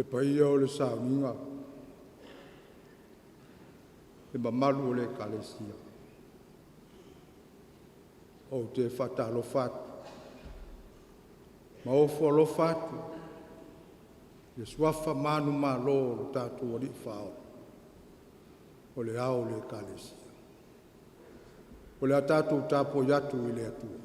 le paia o le Sauniga, le mamalu o le ekalesia. O te whatalofa atu, ma ofo alofa atu, le suafa manu malo o tātou ali whao, o le ao le ekalesia. O le tātou tāpo yatu i le atua.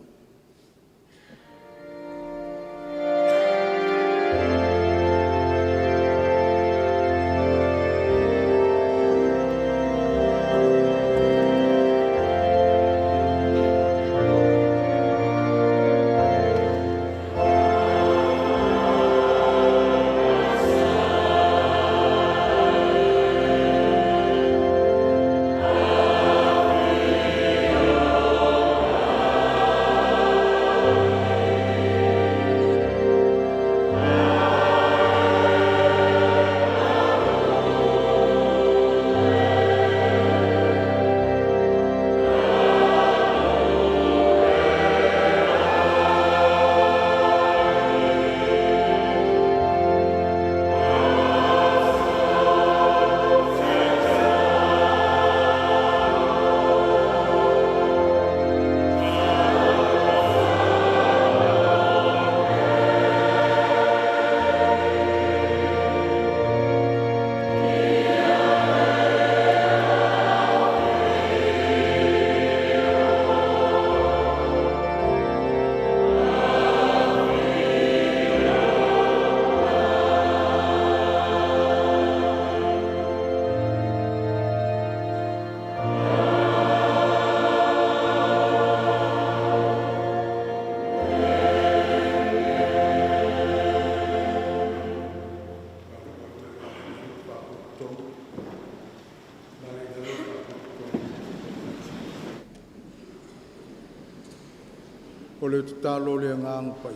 O le tatalo le ngang pai,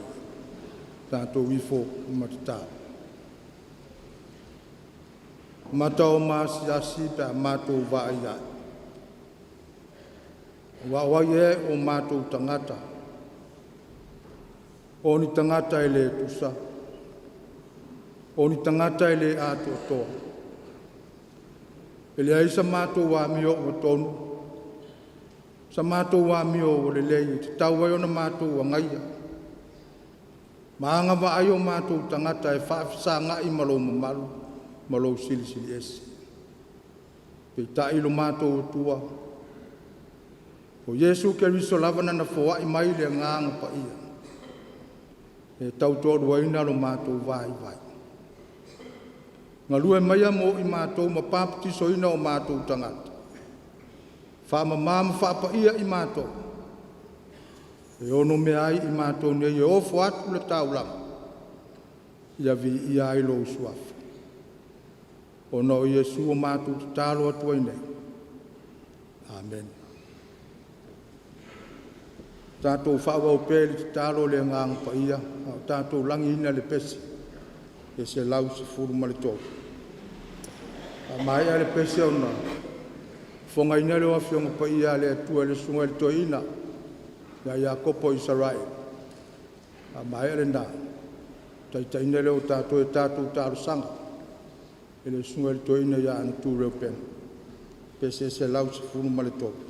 tātou wifo matatau. Matau maasiasi pe mātou vaia. Wawai e o mātou tangata. O ni tangata e le tusa. O ni tangata e le ato toa. E le aisa mātou wa mio o tonu. Sa mātou wa mio o le lei, te tau ai ona mātou wa ngaia. Maanga wa ai o mātou tangata e whaafisa ngai malo mamalu, malo sili sili esi. Pe tai lo mātou o tua. O Yesu ke riso lavana na fo ai mai le nganga pa ia. E tau tōru aina lo mātou vai vai. Ngā lue maia mo i mātou ma pāpiti soina o mātou tangata. Whaama māma whaapa ia i mātou. E ono me ai i mātou ne i ofo atu le taulang. Ia vi i ai lo usuafa. Ono i Yesu o mātou te tālo atu ai nei. Amen. Tātou whawa o pēli te tālo le ngang pa ia. Tātou langi ina le pesi. E se lau se furu ma le tōku. Mai ale pesi au na. Fonga ina leo afionga pa ia le atua le sunga le toina. Ya Yakopo Israel. Mai ale na. Tai ina leo tātou e tātou tāru sanga. E le sunga le toina ya antu reo pen. Pese se lau se furu ma le tōku.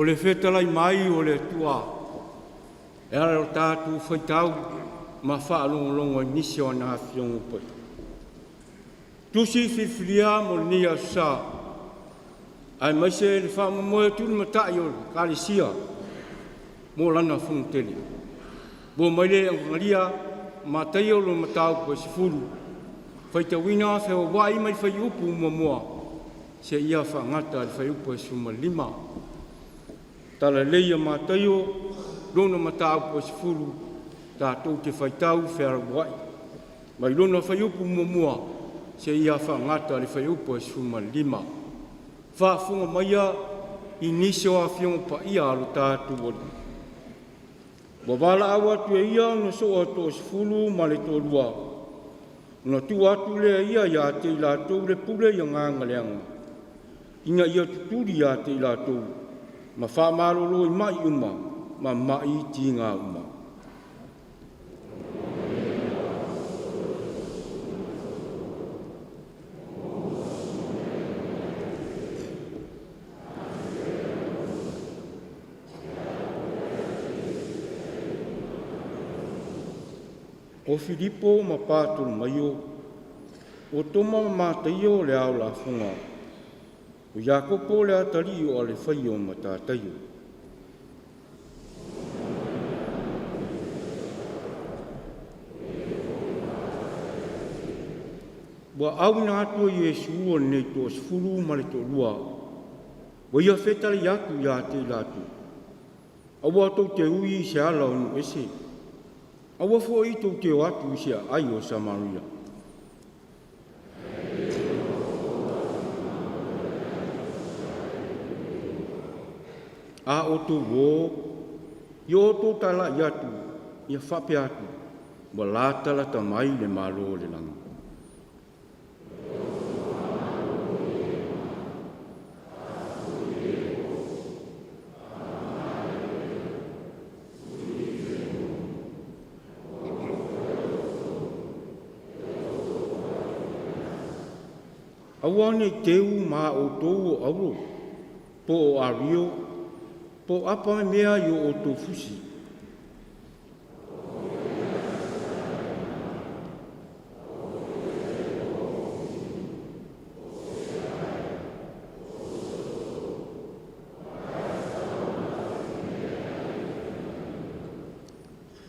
o le whetalai mai o le tua. E ara o tātou whaitau ma whaalongo nisi o nā whiongo pai. Tusi whiwhiria mo nia sa. Ai mai se le whaamamoe tūni matai o kāresia mo lana whungtele. Bo mai le angaria matai o lo matau po se furu. Whaitawina whio wai mai whai upu mua se ia whangata le whai upu e suma 5. Tala leia matai o lona matau po se furu tātou te whaitau whiara wai. Mai lona whai upu mua se ia whangata le whai upu e suma 5. Whaafunga maia i niso a whionga pa ia alo tātou wali. Wawala awa tue ia no so o to se furu ma le tōrua. Una tu atu lea ia ia te ila tau le pule ia nganga leanga. Inga ia tuturi ia te ila tau. Ma whaamarolo i mai uma, ma mai ti ngā uma. O Filipo ma pāturu mai o toma ma taio le au la funga. O Iakopo le atari o ale whaio ma tātaio. Wa au na atua Iesu o nei tō sifuru ma le tō lua. Wa ia whetare atu ia te latu. Awa tau te ui se ala o nu ese. Awa fo i tau te o atu se ai o Samaria. A o tō wō, i o tō tala i atu, i a whape atu, wa lātala ta mai le malo le langa. Awane teu ma o tōu o auro, po o ario, po apa mea i o tō fusi.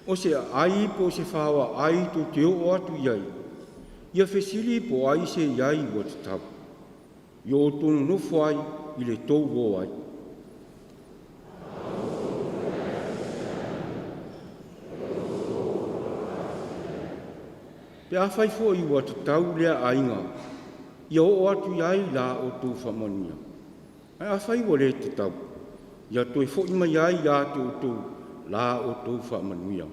O se ai po se whawa ai tō te o atu iai. Ia whesili po ai se iai o te tau. I o tōnu nofo ai i le tau o ai. Pe a whai fo i wa te tau lea ainga. Ia o atu iai la o tō whamania. Ai a whai wa le te tau. Ia toi fo ima iai ia te o tō la o tō whamania.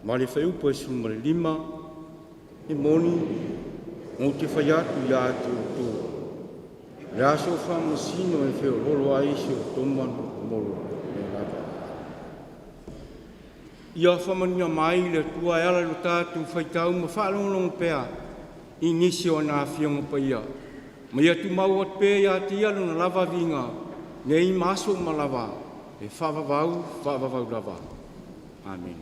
Ma le whai upo e suma le 5, e moni, o te whai atu ia te o tō. Le aso whamasino e wheo rolo ai se o tomanu moro. Ia whamania mai le tua e ala lo tātou whaitau ma whaalongalonga pēa i nisi o nā whionga paia. Ma ia tu mau at pēa ia te ialo na lava vinga, nei maso ma lava, e whavavau lava. Amen.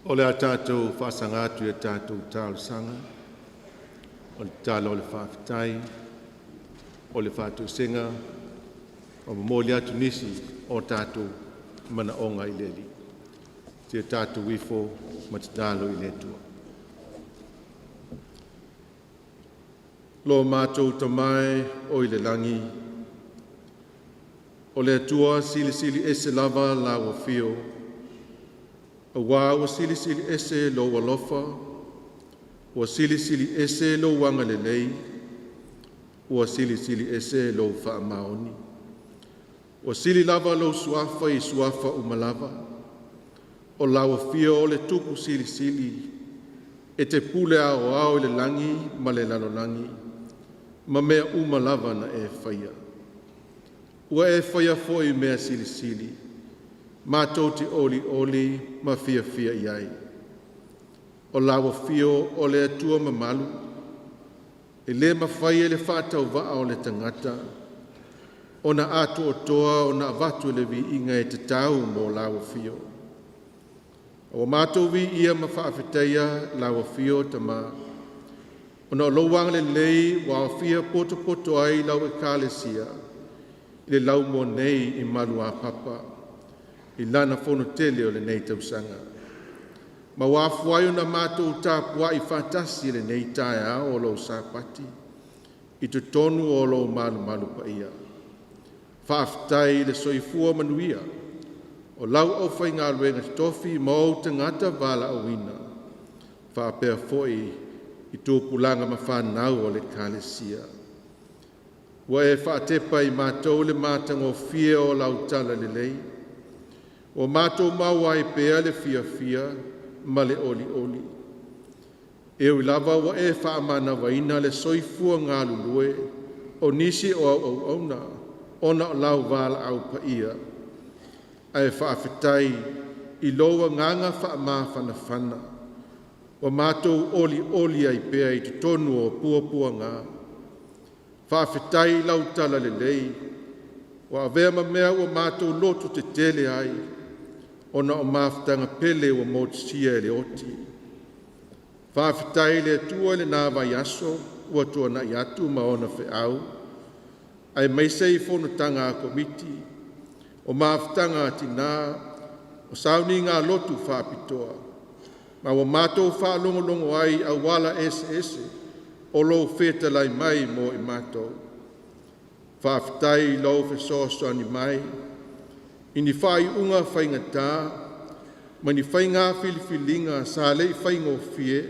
O le a tātou whasanga atu e tātou tālu sanga, o le tālo o le whawhitai, o le whātou senga, o mōli atu nisi o tātou mana onga i leli. Te tātou wifo ma te tālo i le tua. Lo mātou tamai o i le langi, o le atua sili ese lava la o fio, a wā ua sili ese lo walofa, ua sili ese lo wanga lelei, ua sili ese lo whaamaoni. Ua sili lava lo suafa I suafa umalava. O lawa fia o le tupu sili sili. E te pule ao le langi ma le lalolangi. Ma mea umalava na e whaia. Ua e whaia foi mea sili sili. Ma toti oli oli ma fia fia iai. O lawa fio o le atua mamalu. E le mawhai le whātau waa o le tangata. O na ato o toa o na avatu le vi inga e te tau mo lawa fio. O mātou vi ia ma whaafeteia lawa fio tama. O na lowang le lei wa fia poto poto ai lau e kālesia. Le lau mo nei I malu a papa. I lana fono tele o le nei tausanga. Ma wafuai o na mātou tāpua I whātasi le nei Taeao o lo sāpati. I te tonu o lo malu malu pa ia. Whaaftai le soifua manuia. O lau au whai ngā luenga tofi mau te ngata wala awina. Whaapea foi I tūpulanga ma whanau o le kālesia. Wa e whaatepa I mātou le mātango fia o lau tala le lei. O mātou maua I pea le fia fia ma le oli oli. E ui lava wa e whaamana waina le soifua ngā lulue o nisi o au auna ona o lau wala au pa ia. Ai whaafetai I loa nganga whaama whanawhana. Wa mātou oli oli ai pea I te tonu o pua pua ngā. Whaafetai lau tala le lei. Wa avea ma mea wa mātou lotu te tele ai. Ona o maftanga pele wa motisia le oti. Whaafetai le tua le nā vai aso ua tua na I atu ma ona whe au. Ai meisei whonotanga a komiti. O maftanga tina o Sauniga Lotu whaapitoa. Ma wa mātou whaalongolongo ai a wala ese o lo wheta lai mai mo I mātou. Whaafetai lo whesoso ani mai. Ini whai unga whaingata, ma ni whainga whiliwhilinga sa lei whaingo fie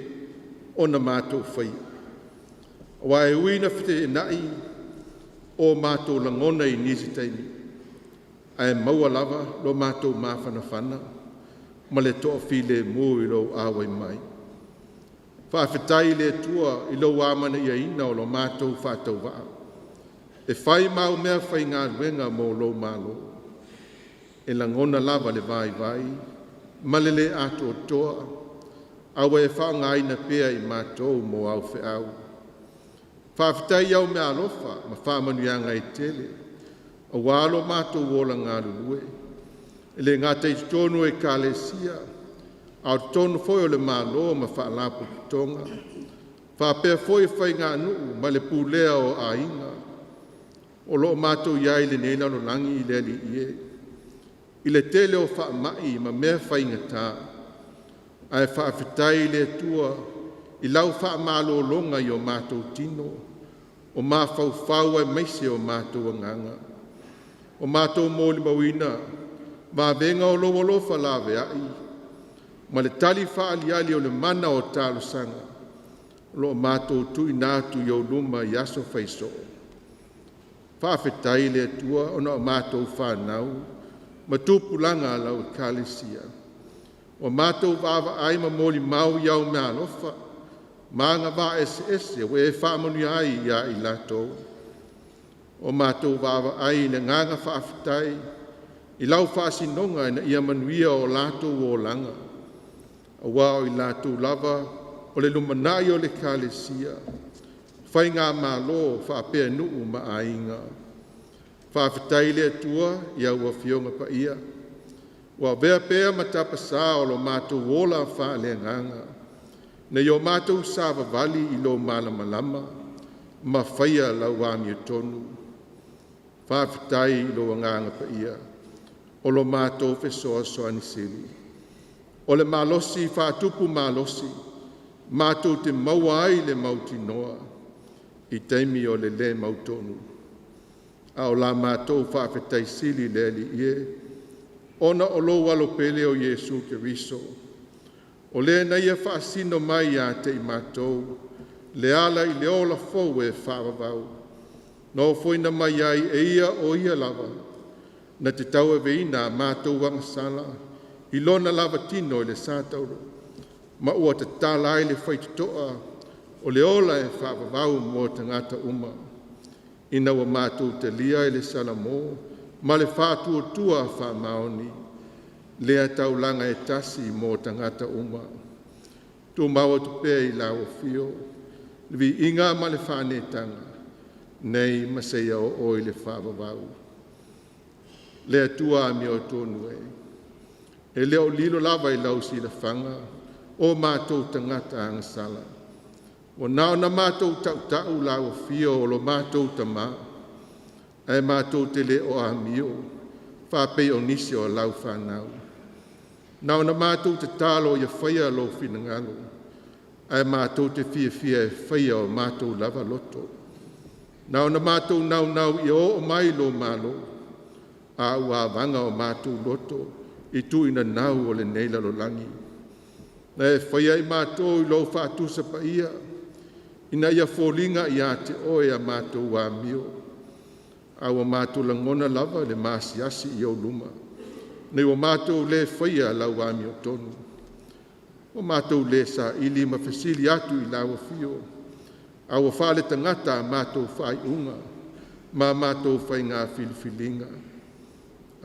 o na mātou whai. Wa e uina white e nai o mātou langona I nisi taimi. Ai maua lava lo mātou mawhana whana, ma le toa while mū I lo awai mai. Whaafetai le tua I lo wāmana ia ina o lo mātou whātau waa. E whai mau mea whai ngā ruenga mō lo mālo. E langona lava le vai vai, malele ato o toa, awa e whaonga ina pea I mātou mō au whe au. Whaafetai au me alofa, ma whaamanuanga I tele, a walo mātou wola ngā lulue. E le ngā teiti tonu e kālesia, au tonu foi o le mālo ma whaalapo pitonga. Whaapea foi whai ngā nuu, ma le pūlea o ainga. O lo mātou iai le nena no langi I le ali ie. I le tele o whaamai ma mea whaingata. Ai whaafetai le tua I lau whaamalo longa I o mātou tino. O mā whau ai meise o mātou anganga. O mātou mōli mawina. Mā venga o loa lofa lawe ai. Ma le tali whaali ali o le mana o tālo sanga. Lo mātou tu inatu I o luma I aso whaiso. Whaafetai le tua o na o mātou whanau. Ma tūpulanga lau I kālesia. O mātou vava ai ma moli mau iau me alofa. Maanga wā ese o e whaamanu ai ia I latou. O mātou vava ai na nganga whaafetai. I lau whaasinonga na ia manuia o latou o langa. A wao I latou lava o le lumanai o le kālesia. Whai ngā mālo whaapea nuu ma ainga. Whaafetai le tua ia ua fionga pa ia. Wa vea pea matapasa o lo mātou wola wha le nganga. Na yo mātou sāwa vali I lo malamalama. Ma whaia la wāmi o tonu. Whaafetai I lo nganga pa ia. O lo mātou whesoa soani sili. O le malosi whaatupu malosi. Mātou te mauai le mauti noa. I teimi o le mautonu. A o la mātou whaafetai sili le ali ie. Ona o lo walo pele o Yesu Keriso. O le na ia whaasino mai a te I mātou. Le ala I le ola fau e whaavavau. No foina mai ai e ia o ia lava. na te tau e veina mātou wanga sala, I lona lava tino I le sātauro, ma ua te tālai le whaitutoa o le ola e whaavavau mō tangata uma. Ina wa mātou te lia I le salamo, ma le whātua tua whamaoni, lea taulanga e tasi mō tangata uma. Tō maua tupea I lawa fio, vi inga ma le whanetanga, nei masaya o oi le whaavavau. Lea tua mi o tōnu e. E leo lilo lava I lau si la whanga, o mātou tangata angasala. O nao na mātou tau lawa fio o lo mātou tama, e mātou te le o amio, whapei o nisi o lau whanau. Nao na mātou te tālo ia whaia lo whinangalo, e mātou te fia e whaia o mātou lava loto. Nao na mātou nau I o mai lo malo, a ua vanga o mātou loto, I tu ina nau o le neila lo langi. Na e whaia I mātou I lo whātusa pa ia, ina ia fōlinga I a te oe a mātou wa mio. Awa mātou langona lava le māsiasi I o luma. Nei o mātou le whaia lau wa mio tonu. O mātou le sa ili ma fesili atu I lawa fio. Awa whale tangata mātou whai unga, ma mātou whai ngā filifilinga.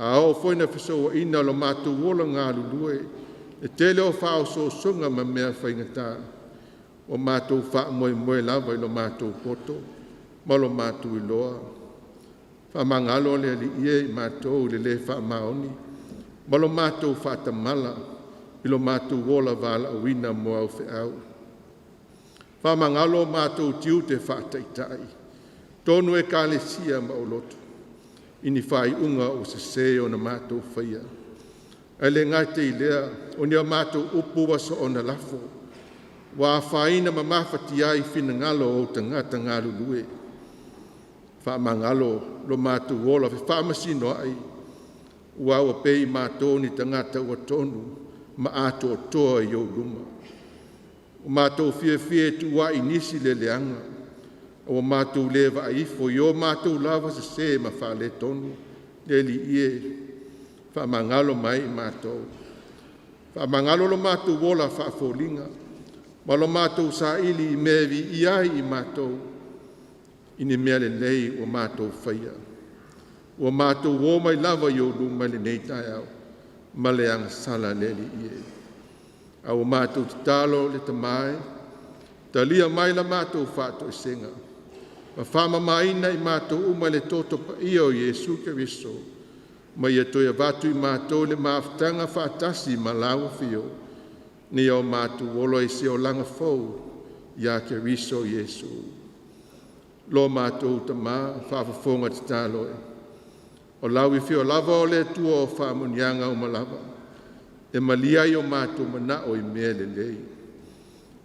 A o whaina whesoa ina lo mātou wola ngā lulue, e tele o whao so sunga ma mea whaingata. O mātou wha moe lava I lo mātou poto, ma lo mātou I loa. Wha mangalo le li ie I mātou le wha maoni, ma lo mātou wha tamala, I lo mātou wola wala awina mo au whiau. Wha mangalo mātou tiu te wha taitai, tonu e kālesia ma o lotu. Ini whai unga o se se o na mātou whaia. E le ngai te I lea, o nia mātou upu waso o na lafo. Wa whaina ma mawhati ai whina ngalo o tangata ngā lulue. Wha mangalo lo mātou wola whi whamasino ai. Ua o pei mātou ni tangata ua tonu, ma ato o toa I o luma. O mātou fie tu wa inisi le leanga. O mātou lewa a ifo, I o mātou lava se ma whale tonu, le li ie, wha mangalo mai I mātou. Wha mangalo lo mātou wola wha fōlinga, ma lo mātou sa ili I mevi I ai I mātou, ini mea le lei o mātou whaia. O mātou o mai lava I o luma le nei Taeao, ma le anga sala le li ie. A o mātou te talo le tamae, ta lia mai la mātou whātou senga. Ma whama maina I mātou uma le toto pa ia o Jesu Keriso, ma ia toia vatu I mātou le maaftanga whātasi ma lawa fio, ni o mātou wolo I se o langa fau, ia Keriso Jesu. Lo mātou tama, whaafafonga te tāloe. O lawi fio lava o le tua o whaamunianga o malava, e malia I o mātou mana o I mea le lei.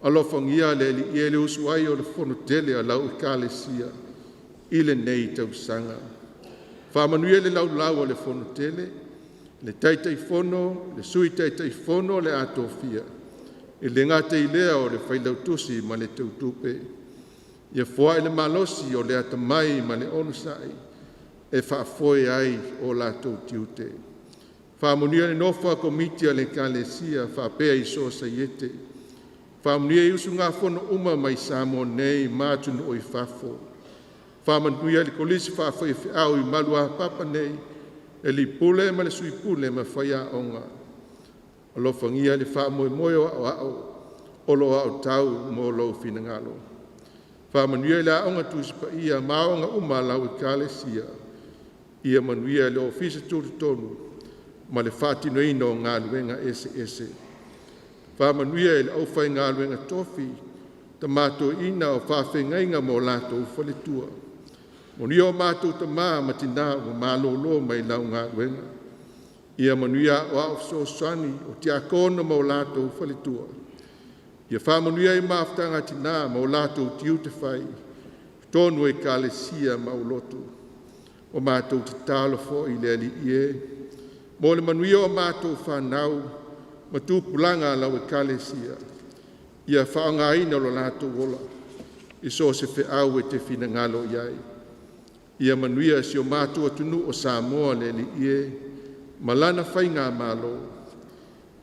Alofangia le li ele usuai o le fono tele a lau I kālesia, I le nei tau sanga. Whamanuia le lau o le fono tele, le taitai fono, le sui taitai fono le atofia, I le ngata I lea o le whailautusi ma le tautupe, ia fua I le malosi o le atamai ma le onusai, e whaafoe ai o la tau tiute. Whamanuia le nofa komiti a le kālesia, whaapea I so sa iete, Whamunia I usu ngā whono uma mai Samoa nei mātunu o I whafo. Whamanuia le kolisi whawhai whiau I malua papa nei, e li pule ma le sui pule ma whaia onga. O lo whangia le whamoe moe o lo au tau mo lo whinangalo. Whamanuia le aonga tusipa ia maonga uma lau I kālesia. Ia manuia le ofisa tūtu tonu, ma le whātino ino ngā luenga ese. Whamanuia le au whai ngā luenga tofi, ta mātou ina o whawhengainga mo lātou whaletua. Monia o mātou ta mā matina o mālolo mai lau ngā luenga. Ia manuia o au sosani o te akona mo lātou whaletua. Ia whamanuia I māwhtanga tina mo lātou tiu te whai, tonu e kālesia ma o lotu. O mātou te tālo fo I le ali ie. Mo le manuia o mātou whanau, ma tūpulanga lau e kālesia. Ia whaonga ina lo lātou wola. I so se whiau e te whinangalo iai. Ia manuia si o mātua tunu o Samoa le li ie, malana whai ngā malo.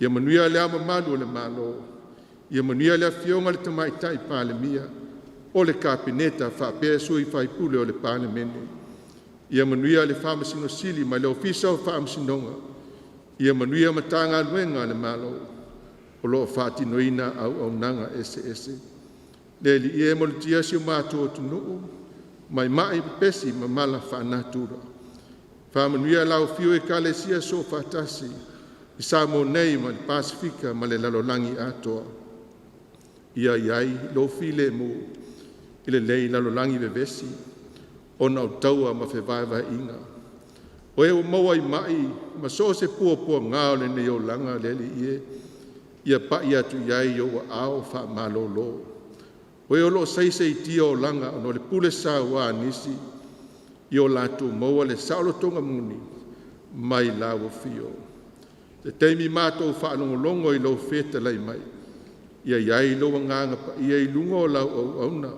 Ia manuia le ama malu o le malo. Ia manuia le fionga le tamaitai pāle mia, o le kāpineta whapea sui whaipule o le pāle mene. Ia manuia le whamasino sili mai le ofisa o whamasinonga. Ia manuia matanga luenga le malo, o loo whatinoina au nanga ese. Le li ie mo le tia si o mātua tunu mai pesi ma mala whanatura. Whamanuia lau fio e kalesia so whatasi, i Samoa nei ma le Pasifika ma le lalolangi atoa. Ia iai lo file mo, i le lei lalolangi vevesi, o nau taua ma whewaiwa inga. O e o maua i mai, ma so se pua ngao le neo langa le li ie, ia pa ia tu iai o ao wha malolo. O e o lo seisei tia o langa o le pule sa wa nisi, i o latu maua le saulo tonga muni, mai lawa fio. Te teimi mātou whaanongolongo i lau feta lai mai, ia iai loa nganga pa ia i lunga o lau au auna,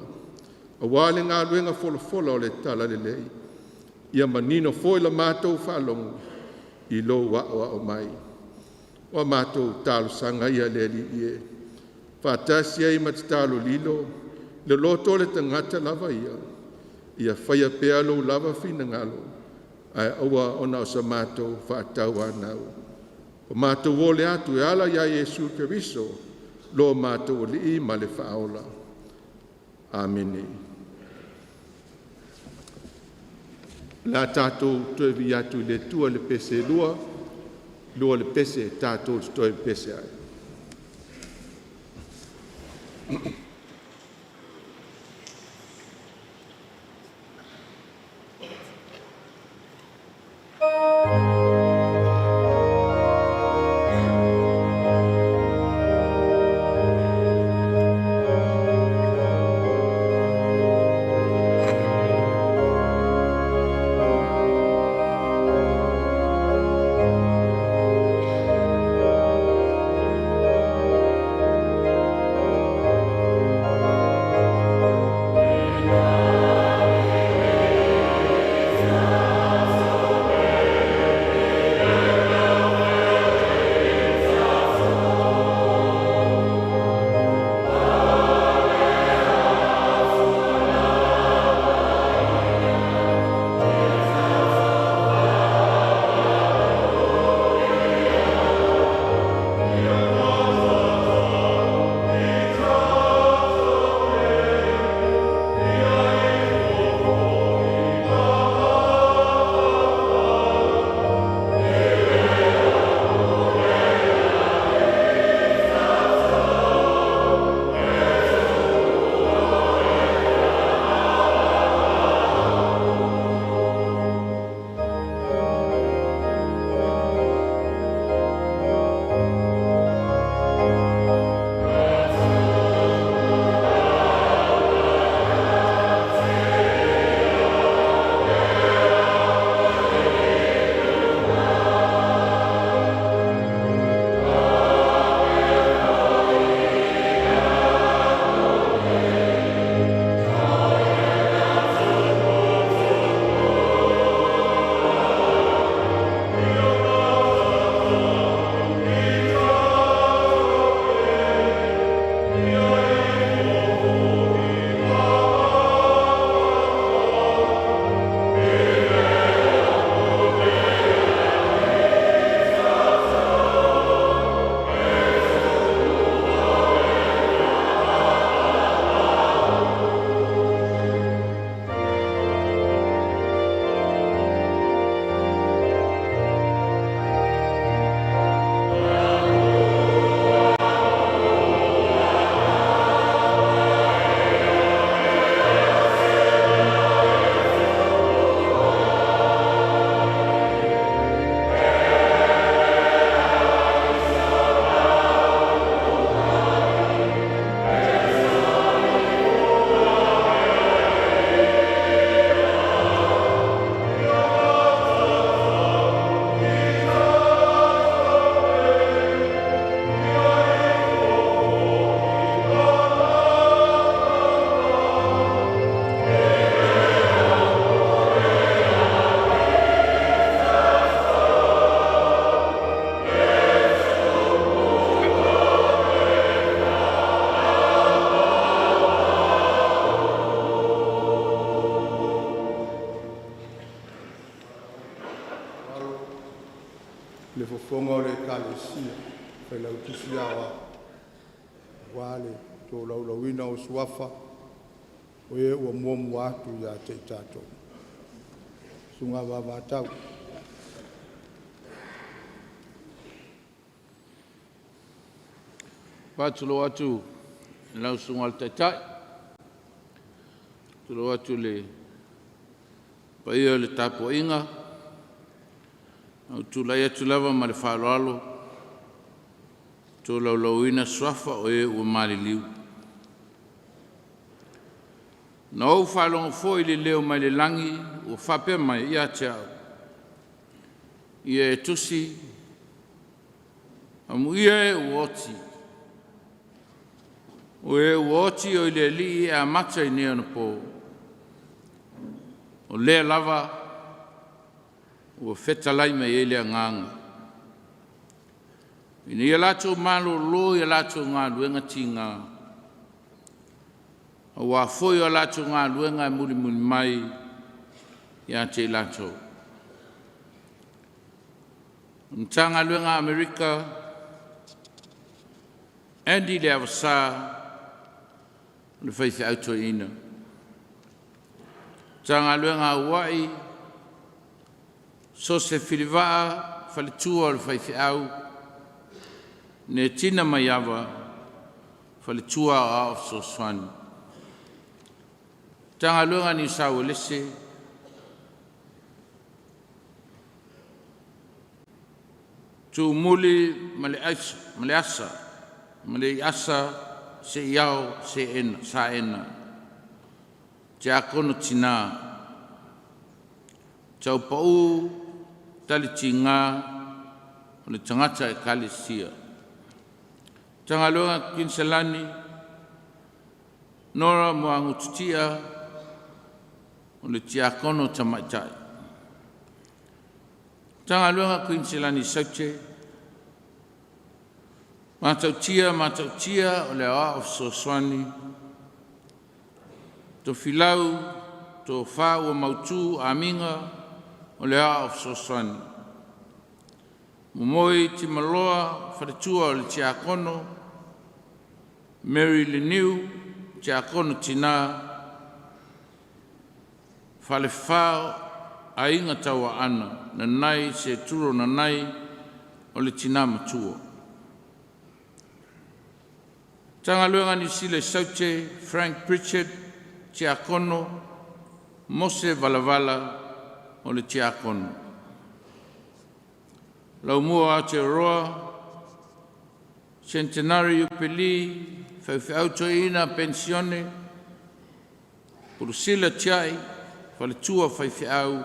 a wale ngā luenga fola o le tala le lei, ia manino foi la mātou whaalongo, i lo wa o mai. Wa mātou talo sanga ia le li ie, whātasi ai matitalo lilo, le loto le tangata lava ia whaia pea lo lava fina ngalo, ai aua ona o sa mātou whātau anau. O mātou o le atu e ala ia Jesu Keriso, lo mātou o li i ma le whaola. Amene. La tātou tue vi atu le tua le pese lua le pese tātou tue pese ai. le fofonga o le kalesia fe lau tusi awa wale to laulauina o suafa o e ua muamua atu ia te tatou sunga vavatau Patulo atu lau sunga al taitai tulo atu le paia le tapo inga au tulai atu lava ma le whaaloalo tō laulauina swafa o e ua maliliu. Na au whaalonga fōi le leo mai le langi ua whapea mai ia te au. Ia e tusi amu ia e uoti. O e uoti o ile li e a mata i nea na pō. O lea lava ua whetalai mai e lea nganga. Ina ia lato malo lo ia lato ngā luenga tinga. A wā foi o lato ngā luenga muli muli mai ia te lato. Mtanga luenga Amerika Andy le avasa le whaithi auto ina. Tanga luenga Hawaii so se whiriwaa whalitua le whaithi au ne tina mai awa whalitua a of so swani. Tanga luenga ni sawa lese tu muli male asa se iao se ena sa ena te akono tina tau pau tali tinga o le tangata e kalesia. Tanga luenga Kinselani Nora Moangututia o le tiakono tamaitai. Tanga luenga Kinselani Sauche matautia o le awa of Soswani to filau to fa o mautu aminga o le awa of Soswani. Momoi timaloa wharitua o le tiakono Mary Leniu tiakono tina whalewhao a inga tawa ana na nai se turo na nai o le tina matua. Tanga luenga ni sile Sauche Frank Pritchard tiakono Mose Valavala o le tiakono. Lau mua te roa Centenary IUPELI Whauwhauto ina pensione Purusila tiai Whalitua whaiwhau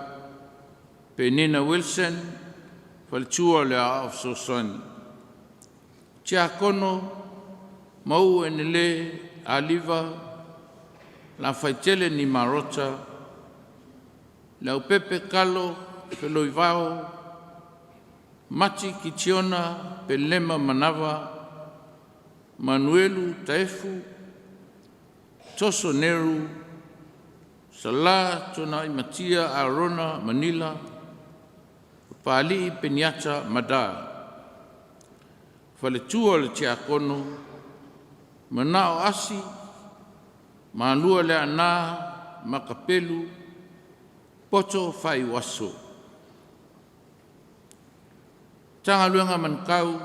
Penina Wilson Whalitua le a of Soswani. Tiakono mau enele aliva la whaitele ni marota lau pepe kalo peloivao mati kitiona pelema manava Manuelu Taefu Toso Neru Sala Tona Matia Arona Manila Pali Penyata Mada Whaletua le tiakono Manao asi Malua le ana Makapelu Poto Fai Waso. Tanga luenga MANUKAU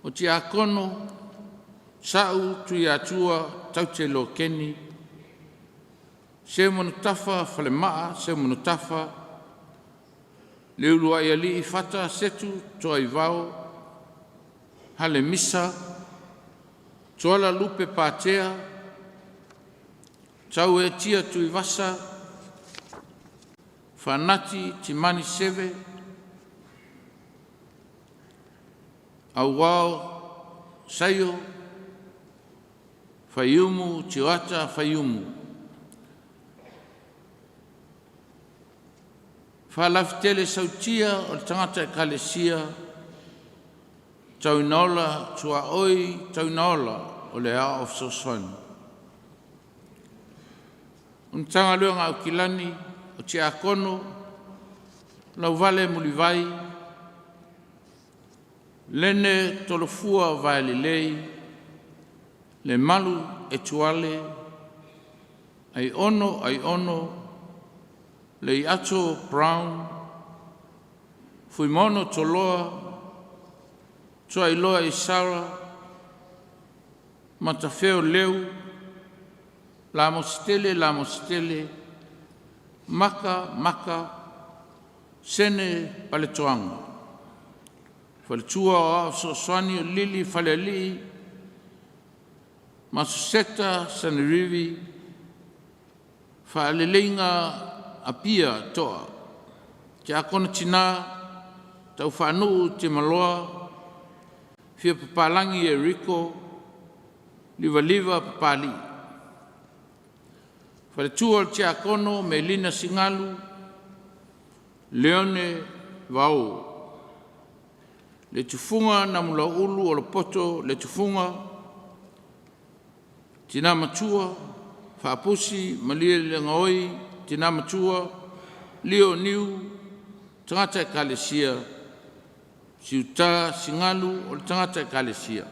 o tiakono sau tui atua taute lo keni se monutafa whalemaa se monutafa leulua ia li fata setu toa i vau hale misa toala lupe pātea tau e tia tui vasa whanati timani seve au wao sayo Fayumu Chiwata Fayumu Falaftele sautia o tangata kalesia tauinola tua oi tauinola o le a of Soswani. Tanga luenga au kilani o tiakono lau vale mulivai lene tolofua vaelelei, le malu e tuale, ai ono, le iato Brown, fui mono toloa, toa iloa i Sara, matafeo leu, la mostele, maka, sene paletoanga. Faletua o soani o lili faleli, masuseta sanirivi, faaleleinga apia toa. Te akona tina, tau whanuu te maloa, fia papalangi e Rico, liva papali. Faletua te akono me lina singalu, Leone Vau. Le tufunga na mula ulu o le poto, le tufunga, tina matua, whaapusi, malia le ngaoi, tina matua, lio niu, tangata e kalesia, siuta singalu o le tangata e kalesia.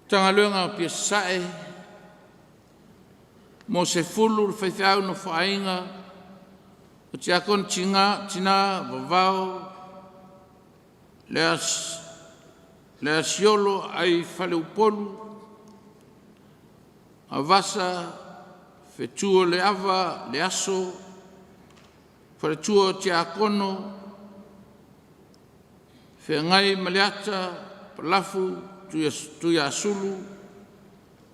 Tangaluenga pia sae, mo se fulu le whaithau no whainga, o te akon tina vavao, le asiolo ai fale upolu, a vasa, fetuo le ava, le aso, fale tuo te akono, fe ngai maleata, palafu, tuia asulu,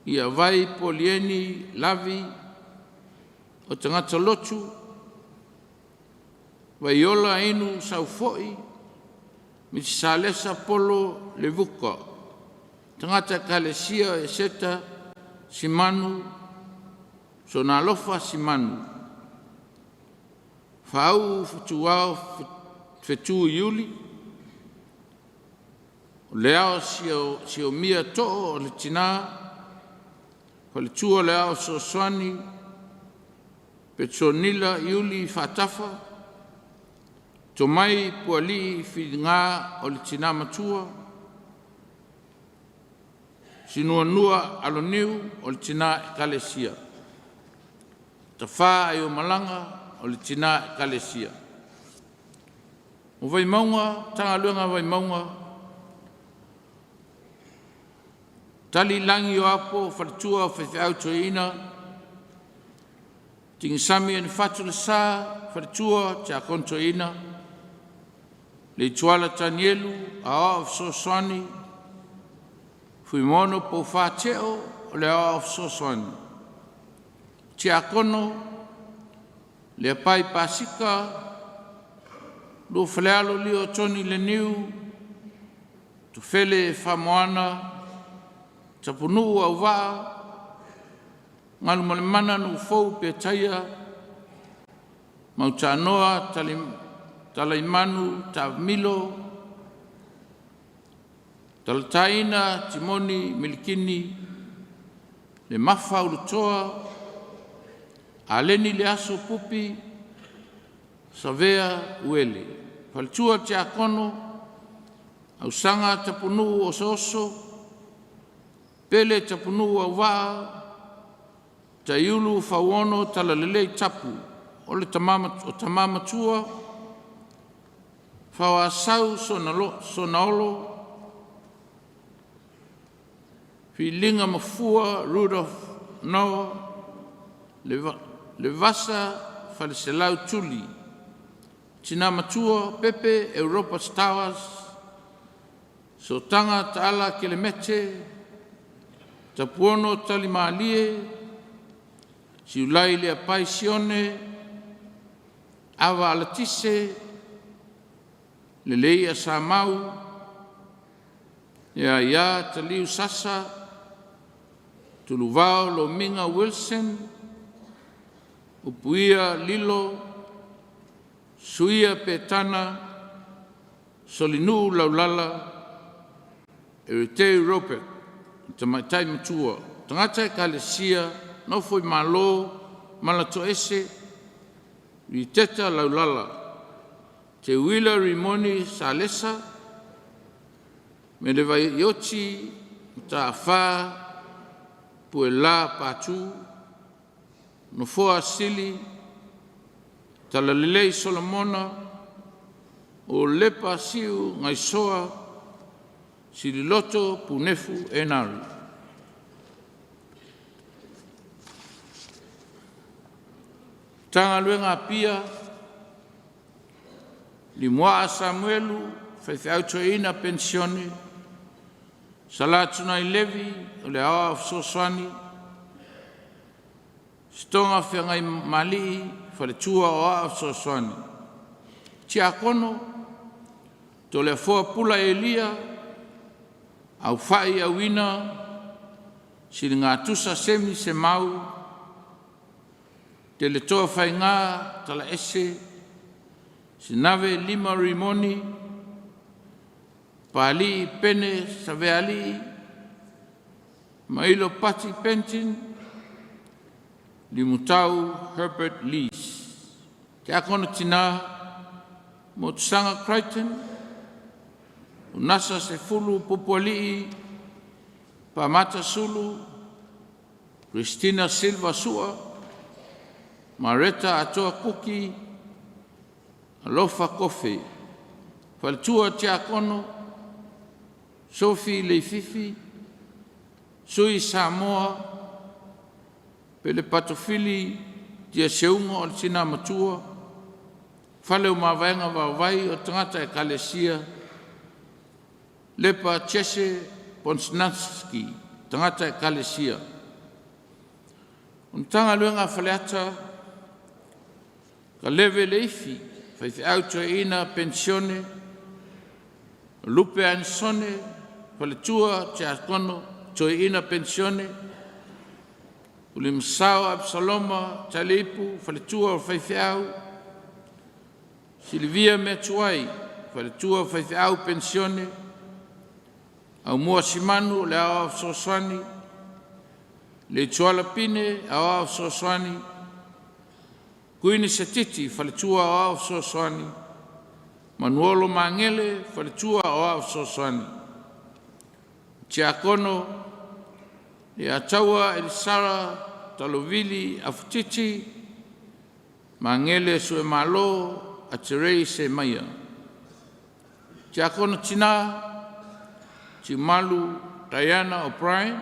ia vai polieni, lavi, o tangata lotu, vai ola inu saufoi, mi salesa polo le vuka. Tangata kalesia e seta simanu, so na lofa simanu. Fau futuao fetu iuli, leo sio mia to o le tina, le tua leo so swani, petronila iuli fatafa, tomai puali whingā o le tina matua, sinua nua aloniu o le tina kalesia. Ta wha e o malanga o le tina kalesia. O vai maunga, tanga luenga vai maunga, tali langi o apo, whalatua o whewhiau toina, tingisami e ni whatu le sā, whalatua te akon toina, le tuala tanielu, a of soswani, fui mono po whāteo, o le a of soswani. Te akono, le apai pasika, lo whalealo li o toni le niu, tu whele whamoana, tapunu au waa, ngalu malemana nu fau pe taia, mau tānoa, talaimanu, ta milo, talataina, timoni, milikini, le mafa urutoa, aleni le aso pupi, savea uele. Faltua te akono, au sanga tapunu oso, pele tapunu au waa, ta iulu fauono talalelei tapu, o le tamama tua, fau asau sonaolo, fi linga mafua Rudolph Noah, le vasa faleselau tuli, tina matua pepe Europa Towers, so tanga taala kelemete, tapuono talimalie, siulai le apaisione, awa alatise, le leia sa mau, ia taliu sasa, tuluvao lo minga Wilson, upuia lilo, suia petana, solinu laulala, eritei rope, tamaitai matua, tangata e kalesia, no foi malo, malato ese, i teta laulala, te wila rimoni sa lesa, me le vai ioti ta wha pue la patu, no foa sili, tala lelei Solomona, o lepa siu ngai soa, sili loto punefu enari. Tanga luenga pia, li moa Samuelu, whaiwhautoina pensione, salatuna i levi, o le awa Soswani, stonga whiangai mali, whale tua o awa Soswani. Tia kono, to le fua pula Elia, au whai au ina, sili ngā tusa semi se mau, te le toa whai ngā tala ese, si nave lima rimoni, pali pene sa veali, mailo pati pentin, li mutau Herbert Lees. Te akono tina, mo tusanga Crichton, unasa se fulu pupualii, Pamata Sulu, Christina Silva Sua, Mareta Atoa Kuki, Alofa Kofi, Faltua Tiakono, Sophie Leififi, Sui Samoa, Pele Patofili, Tia Seunga Alosina Matua, Faleu Mavaenga Vavae o tangata e Kalesia, Lepa Chese Ponsnanski, tangata e Kalesia. Untanga luenga faleata, ka leve leifi, whaifi auto ina pensione, lupe ansone, whaletua te akono, toi ina pensione, uli msao Absaloma, talipu, whaletua o whaifi au, Silvia Metuai, whaletua o whaifi au pensione, au mua simanu le awa Soswani, le tuala pine awa Soswani, kuini setiti whaletua awa Soswani, Manuolo Mangele whaletua awa Soswani. Tiakono le ataua Elisara Talovili Afutiti, Mangele Sue Malo a Terei Se Maia. Tiakono tina, Timalu Diana O'Brien,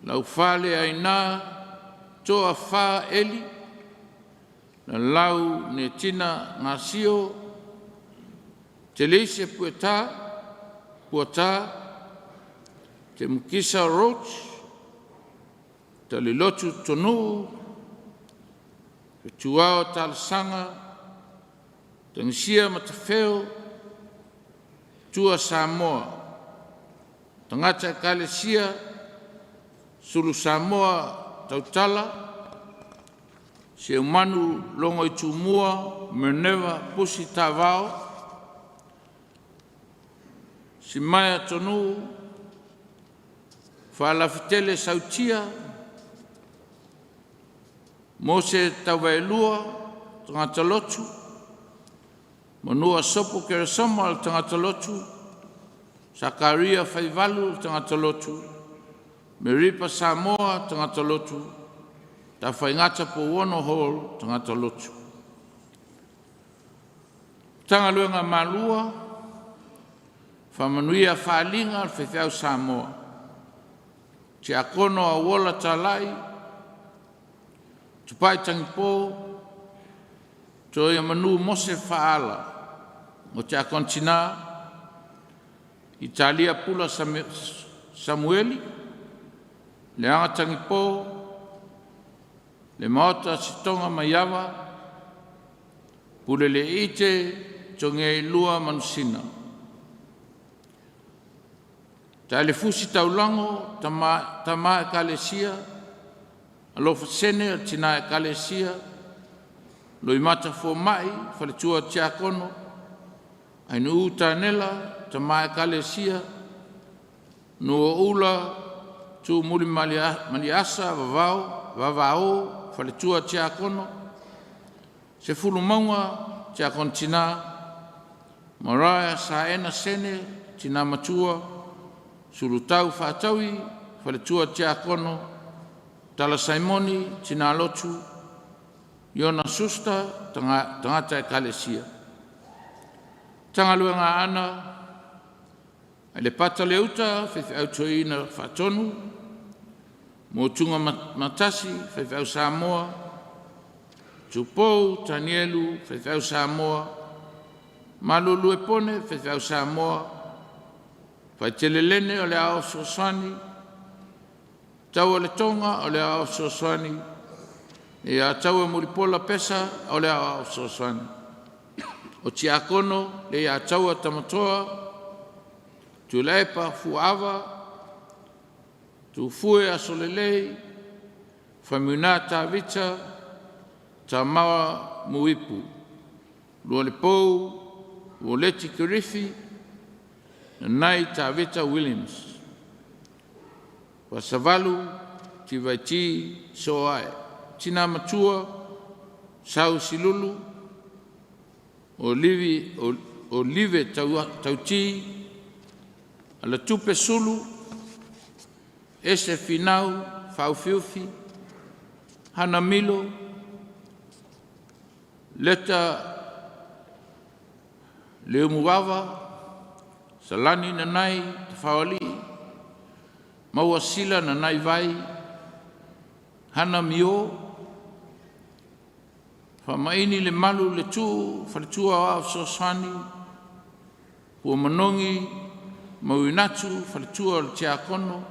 lau fale aina toa fa Eli, na lau ne tina ngasio, te leise puata, te mukisa Roach, te le Lotu tonu, te tuao talasanga, te ngisia matafeo, tua Samoa, tangata Kalesia, sulu Samoa tautala, se umanu longo i tumua, meneva pusi Taeao, si Maya tonu, whalafitele sautia, Mose Tawaelua, tangata Lotu, Manua Sopo Keresoma al tangata Lotu, Sakaria Faivalu al tangata Lotu, Meripa Samoa tangata Lotu, ta whaingata po Wono Hall tangata Lotu. Tanga luenga malua, whamanuia whalinga al whewhiau Samoa. Te akono a wola talai, tupai tangipo, to ia manu mose whaala, o te akontina, Italia pula Samueli, le anga tangipo, le maota sitonga maiawa, pule le ite, tonge lua manusina. Ta le fusi taulango, tama e Kalesia, alofa sene, tina e Kalesia, lo imata fo mai, fale tua tiakono, ainu uta nela, tama e Kalesia, no ula, tu muli maliasa, vavao, fale tua tiakono, se fulu maunga, tia kontina, Maraya saena sene, tina matua, surutau whātaui, whaletua tia kono, Tala Saimoni, tina Lotu, Iona Susta, tangata e Kalesia. Tangaluanga ana, ele pata leuta, fefe au toina whatonu, Motunga matasi, fefe au Samoa, Tupou, Tanielu, fefe au Samoa, Malulu e pone, fefe au Samoa, Whaitelelene o le ao Soswani, Tau o le tonga o le ao Soswani, e a tau e muripola pesa o le ao Soswani. O tiakono le a tau a tamatoa, tu lepa fuava, tu fue a solelei, famuna ta vita, ta mawa muipu, lua le pou, o leti kirifi, nai ta vita Williams. Wa savalu, ti vaiti soae, tina matua, sau silulu, o live tauti, ala tupe sulu, ese finau, faufiufi, hana milo, leta leumuava, salani nanai, tafawali, mawasila nanai vai, hana mio, Whamaini le malu le tū, whaletua o Soswani, Pua manongi, mauinatu, whaletua o le tiakono,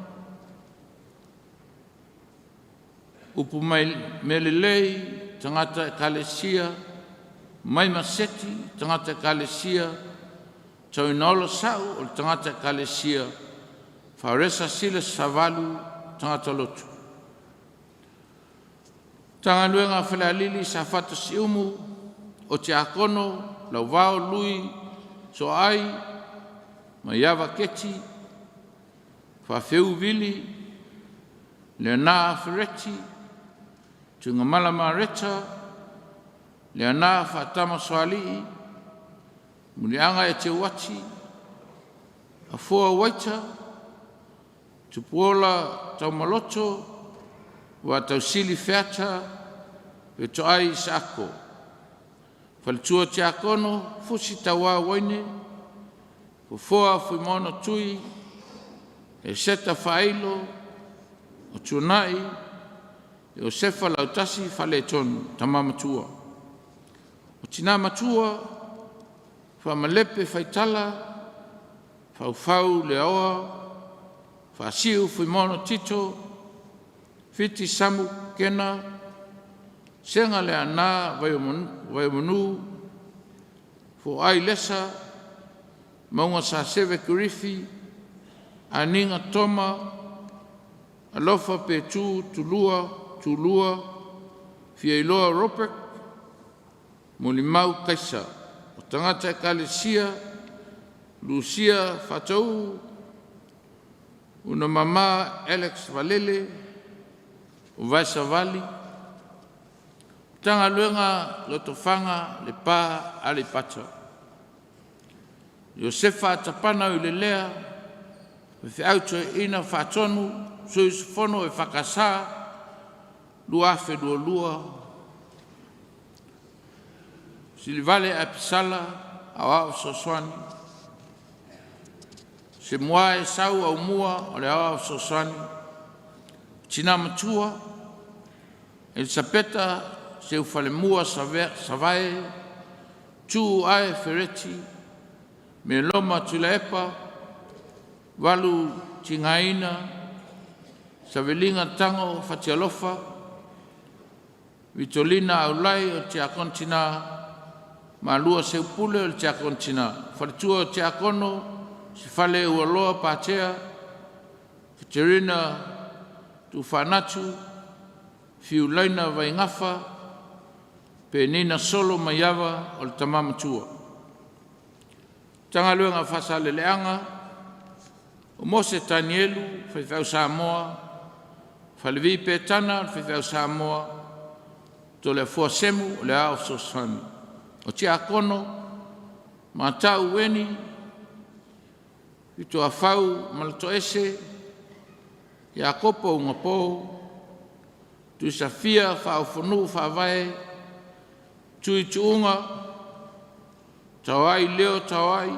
Upu melelei, tangata e Kalesia, Mai maseti, tangata e Kalesia, Tau inola sau o le tangata e Kalesia, Whauresa sila savalu, tangata Lotu. Tangaluenga whalealili sa whata si umu o te akono, lau vao lui, so ai, mai awa keti, whawheu vili, lea nā whireti, tunga malama reta, lea nā whatama soalii, mulianga e te wati, a fua waita, tupuola tau maloto, wa tau sili feata, e to ai sako. Whaletua te akono, fusi tawa waine, ko foa fui mono tui, e seta whailo, o tuanai, e o sefa lautasi whale tonu, tamamatua. O tina matua, whamalepe whaitala, whau le oa, whasiu fui mono tito, Fiti samu kena, senga le ana vaimonu, fo ai lesa, maunga sa seve kurifi, aninga toma, alofa pe tulua, fia iloa ropek, molimau kaisa, o tangata e Kalesia, Lucia Fatau, una mama Alex Valele, o Vaisa Vali, tanga luenga loto fanga le pa ale pata. Josefa tapana u le lea, fe auto ina fatonu, suis FONO e whakasa, luafe lua. Silivale apisala, awa Soswani. Se mua e sau au mua, o le awa Soswani. Tina matua, Elisabeta se ufale mua savae, tu ae fereti, me loma tulepa, walu tingaina, savelinga tango fatialofa, vitolina aulai o te akontina, malua se upule o te akontina, faletua o te akono, se fale ualoa patea, Fiterina tu whanatu, fiulaina vai ngafa, pe nina solo maiawa o le tamamatua. Tangaluenga whasale leanga, o Mose Tanielu, whaiwhau Samoa, whalevi pe tana, whaiwhau Samoa, to le fua semu o le ao Soswani. o tia kono, ma tau weni, i to a whau malato ese, i a kopo unga pō, tu sa fia whao whanu Vavae, tui tuunga, tawai leo tawai,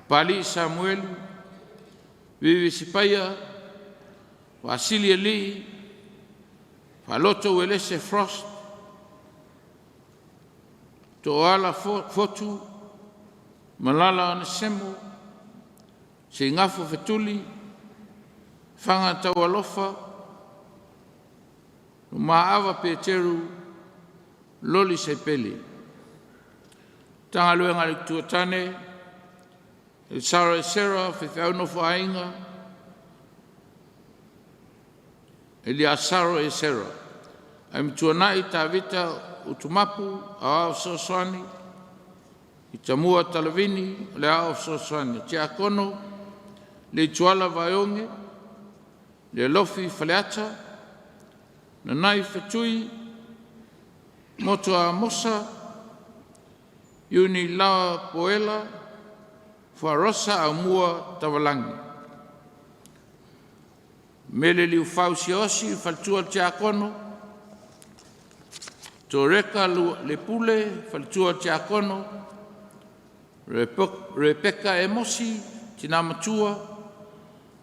pali Samuelu, vivi sipaya, Wasilia li, Lotu welese frost, to ala fotu, malala ana semo, se ngafo fetuli, fanga tawalofa, maaava Peteru, loli EFKS. Tanga luenga le tuatane, el sara e sera, FONO whainga, eli a sara e sera. Ai mtuanai ta vita utumapu, a ao soswani, i tamua talavini, le ao soswani. Tia kono, le tuala vaionge, le lofi faleata, na nai fetui, moto a mosa, yuni lawa poela, fuarosa a mua tavalangi. Mele liu fausi osi, faltua tia kono, to reka le pule, faltua tia kono, repeka emosi, tina matua,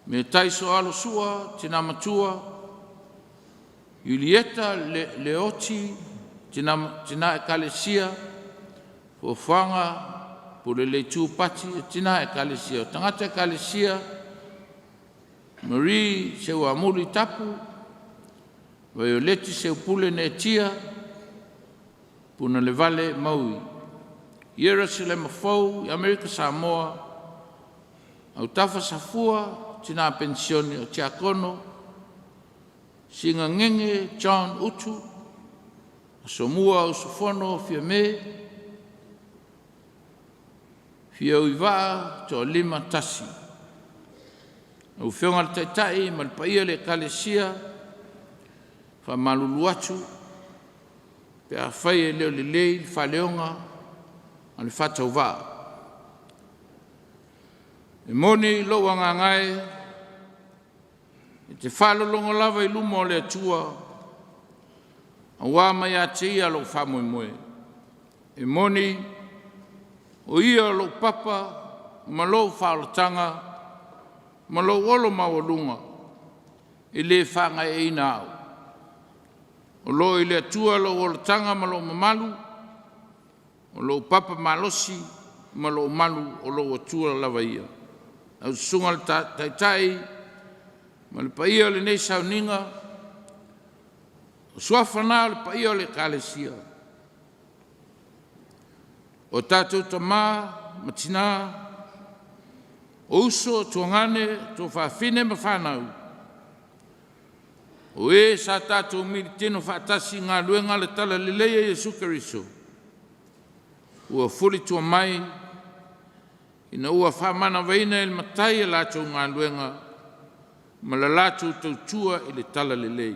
me taiso Alosua, tina matua, Julieta leoti, tina ekalesia, o whanga, pule le tūpati, tina ekalesia. Tangata ekalesia, Marie se ua muri tapu, Violeti se upule ne tia, puna le vale maui. Jerusalem fau, Amerika Samoa, au tafa safua, tina pensioni o tiakono, singa ngenge John Utu, Somua o FONO fia me, fia uiva to lima tasi. Au whionga le taitai, malpaia le kalesia, fa malulu atu, pe a whaia leo le lei, fa leonga, a le whata uva. E moni lo wanga ngai, e te whalolongo lava I luma o le atua, a wā mai a te ia lo whamoe moe. E moni, o ia lo papa, ma lo whalotanga, ma lo olo mawalunga, I le whanga e ina au. O lo I le atua lo olotanga ma lo mamalu, o lo papa malosi, ma lo malu o lo atua lava ia. Au sunga le taitai, ma le paia le nei Sauniga, o suafana le paia le kalesia. O tātou tamā, matina, o uso tuangane, to whawhine ma whanau. O sa tātou militino whaatasi ngā luenga le tala lileia Jesu Keriso. Ua fuli tua mai, ina ua whamana waina il matai e lātou ngā luenga, ma la lātou tautua I le tala lilei.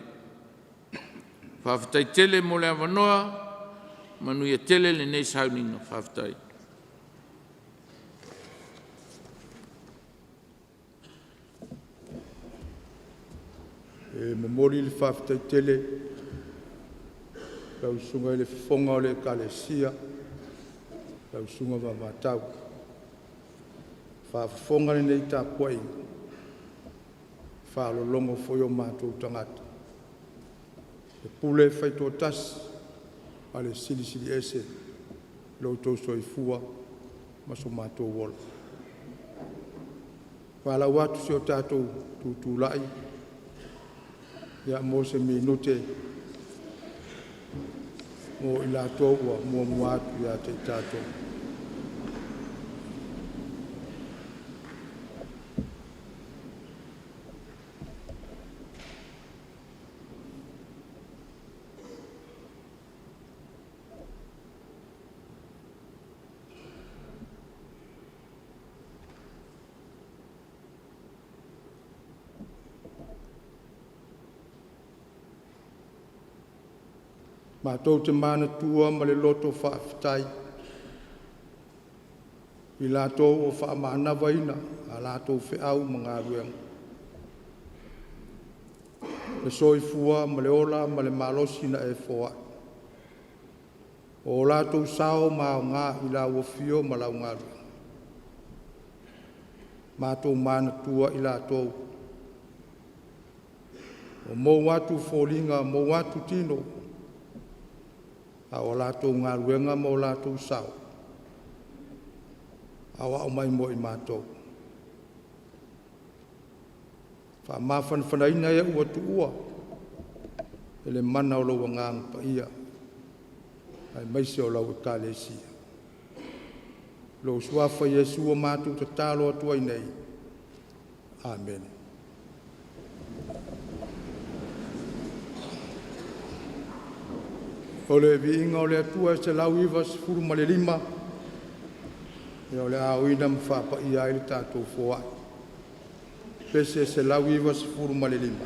Whawhatai tele mo le avanoa, manu ia tele le nei Sauniga whawhatai. E mamori le whawhatai tele, lau sunga I le whonga o le kalesia, lau sunga wamatau. Whawhonga le nei tā puai, whaalolongo foi o mātou tangata. E pule whaito tasi, a le sili ese, Lotu soifua, maso mātou wola. Wala watu se o tātou tūtūlai, ia mo se minute, mo I lātou ua mua muatu ia te tātou. Mātou te mana tua ma le loto whaafitai. I lātou o whaamanawaina a lātou whiau mga ruenga. Le soifua ma le ola ma le malosina e foa. O lātou sao ma o ngā i la uafio ma lau ngā ruenga. Mātou mana tua i lātou. O mō watu fōlinga, mō watu tino. A o lātou ngā ruenga ma o lātou sao. Awa o mai mo i mātou. Wha mawhanwhanaina e ua tu ua. E le mana o lau ngang pa ia. Ai maise o lau e kālesia. Lo suafa Yesu o mātou te tālo atua i nei. Amen. O le viinga o le atua e se lau iwa se furu ma le lima. E o le auina mwhapa i aile tātou fōai. Pese se lau iwa se furu ma le lima.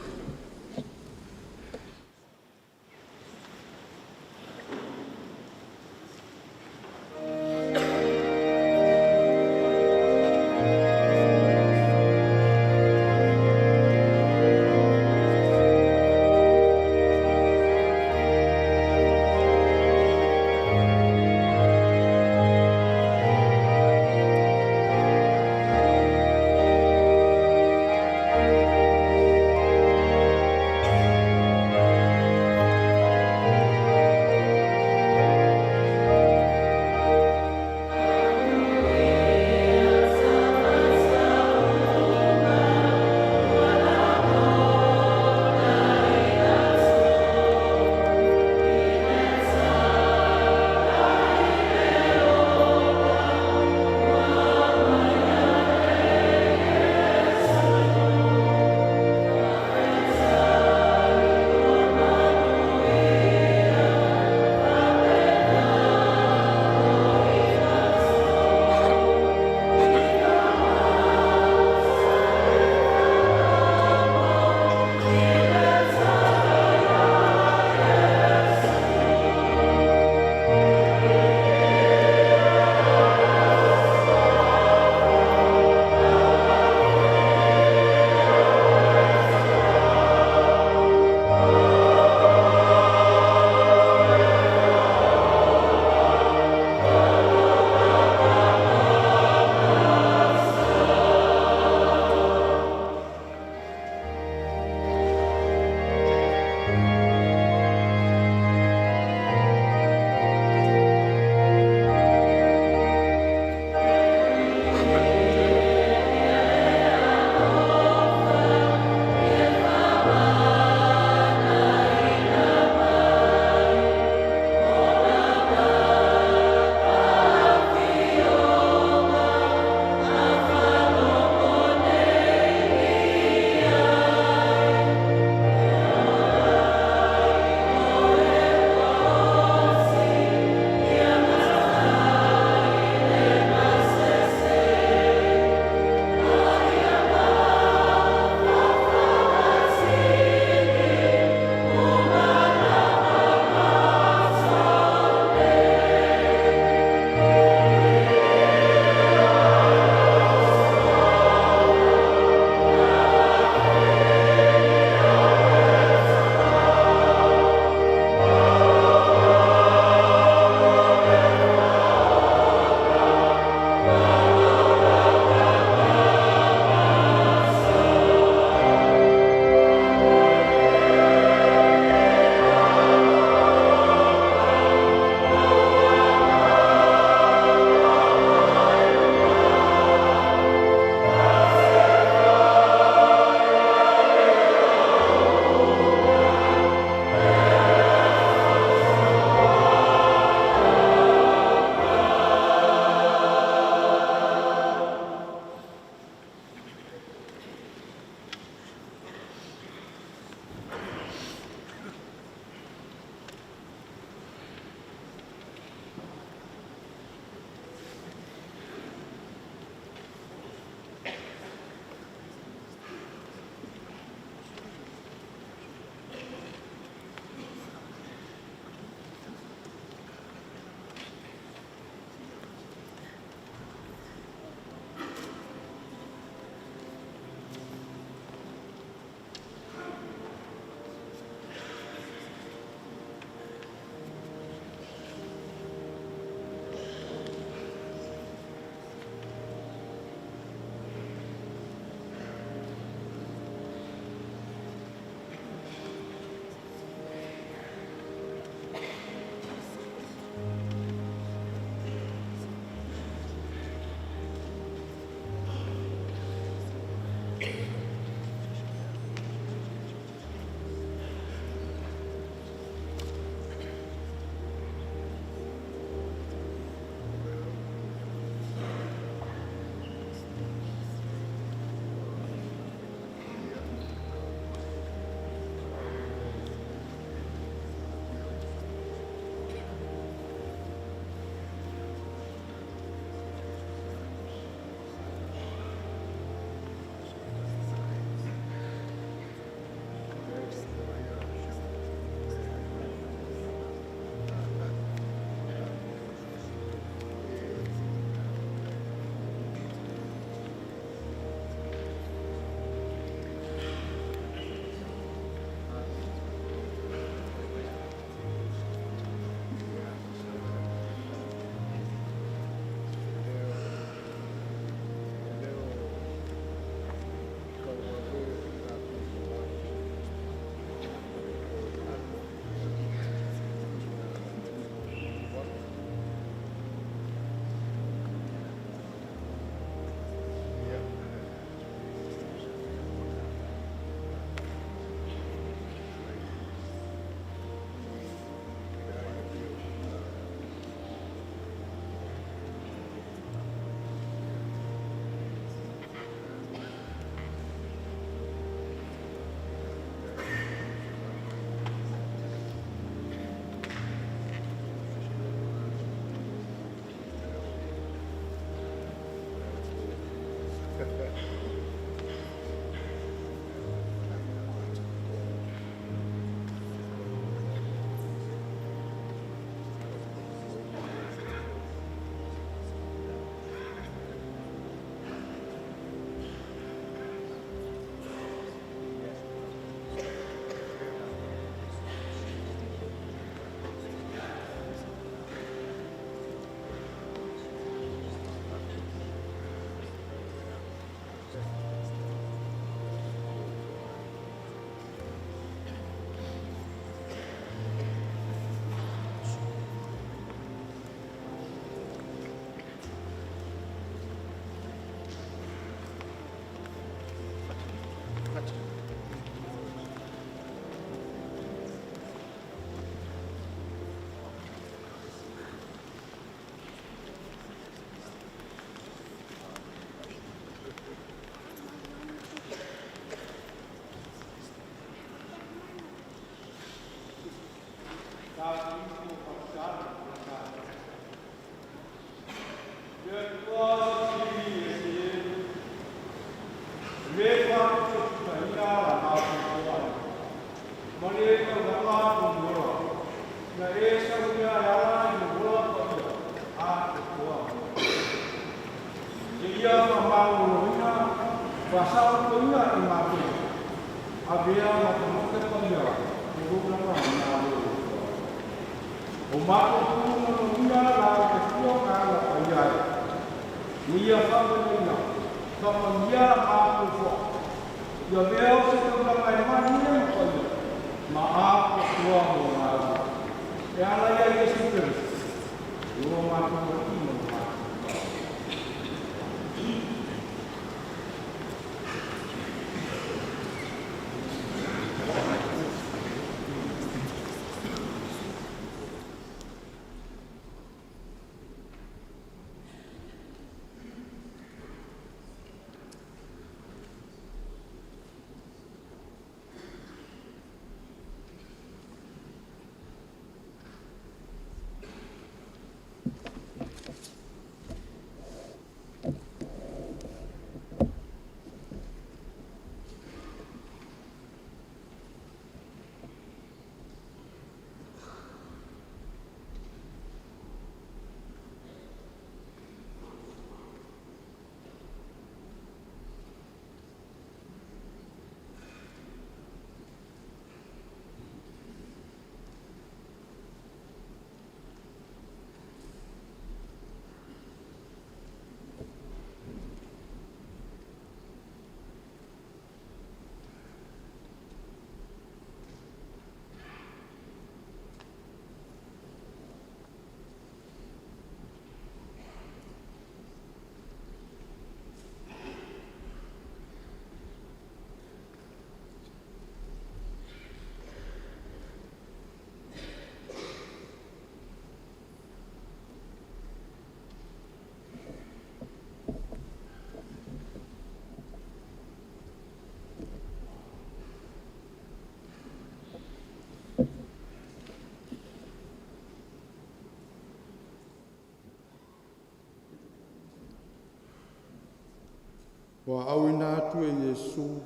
Wa awina atu e Yesu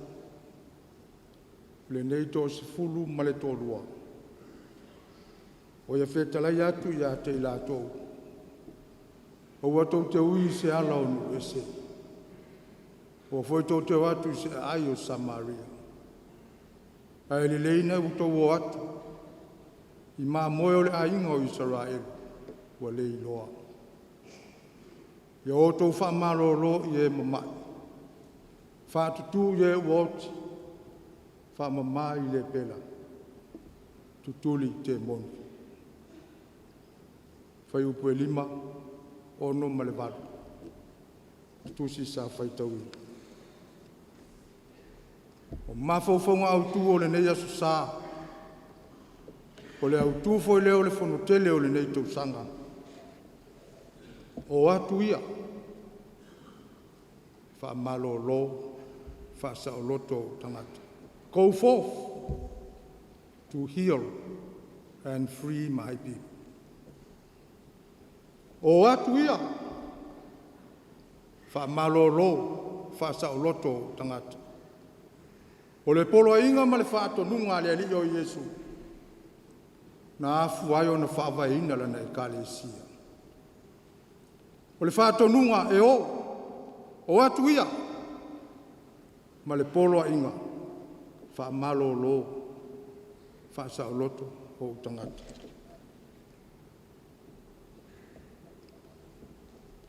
le nei to sifulu ma le tolua. O ia whetalai atu ia te ila tau. O watou te ui se ala onu e se. O foi tau te watu se ai o Samaria. A ele leina utou o atu. I maa moe o le ainga o Israel. Wa le iloa. Ia o tau wha maroro i e mamai. Whātutu ye woti, whamamai le pela, tutuli te moni. IUPELI ono ma le valu, tusi sa whaitaui. O mawhauwhaunga au tu o le nei asu sā, o le au tu foi leo le whanotele o le nei tausanga. O atu ia, whamalo lo, Fasa o loto tangata. Go forth to heal and free my people. O atu ia, fa malolo, fasa o loto tangata. O le polo inga ma le whaato nunga le ali o Yesu. Na afu ayo na Vavae ina lana e kalesia. O le whaato nunga e o atu ia, ma le polo a inga, wha malo lo, wha sa o loto o tangata.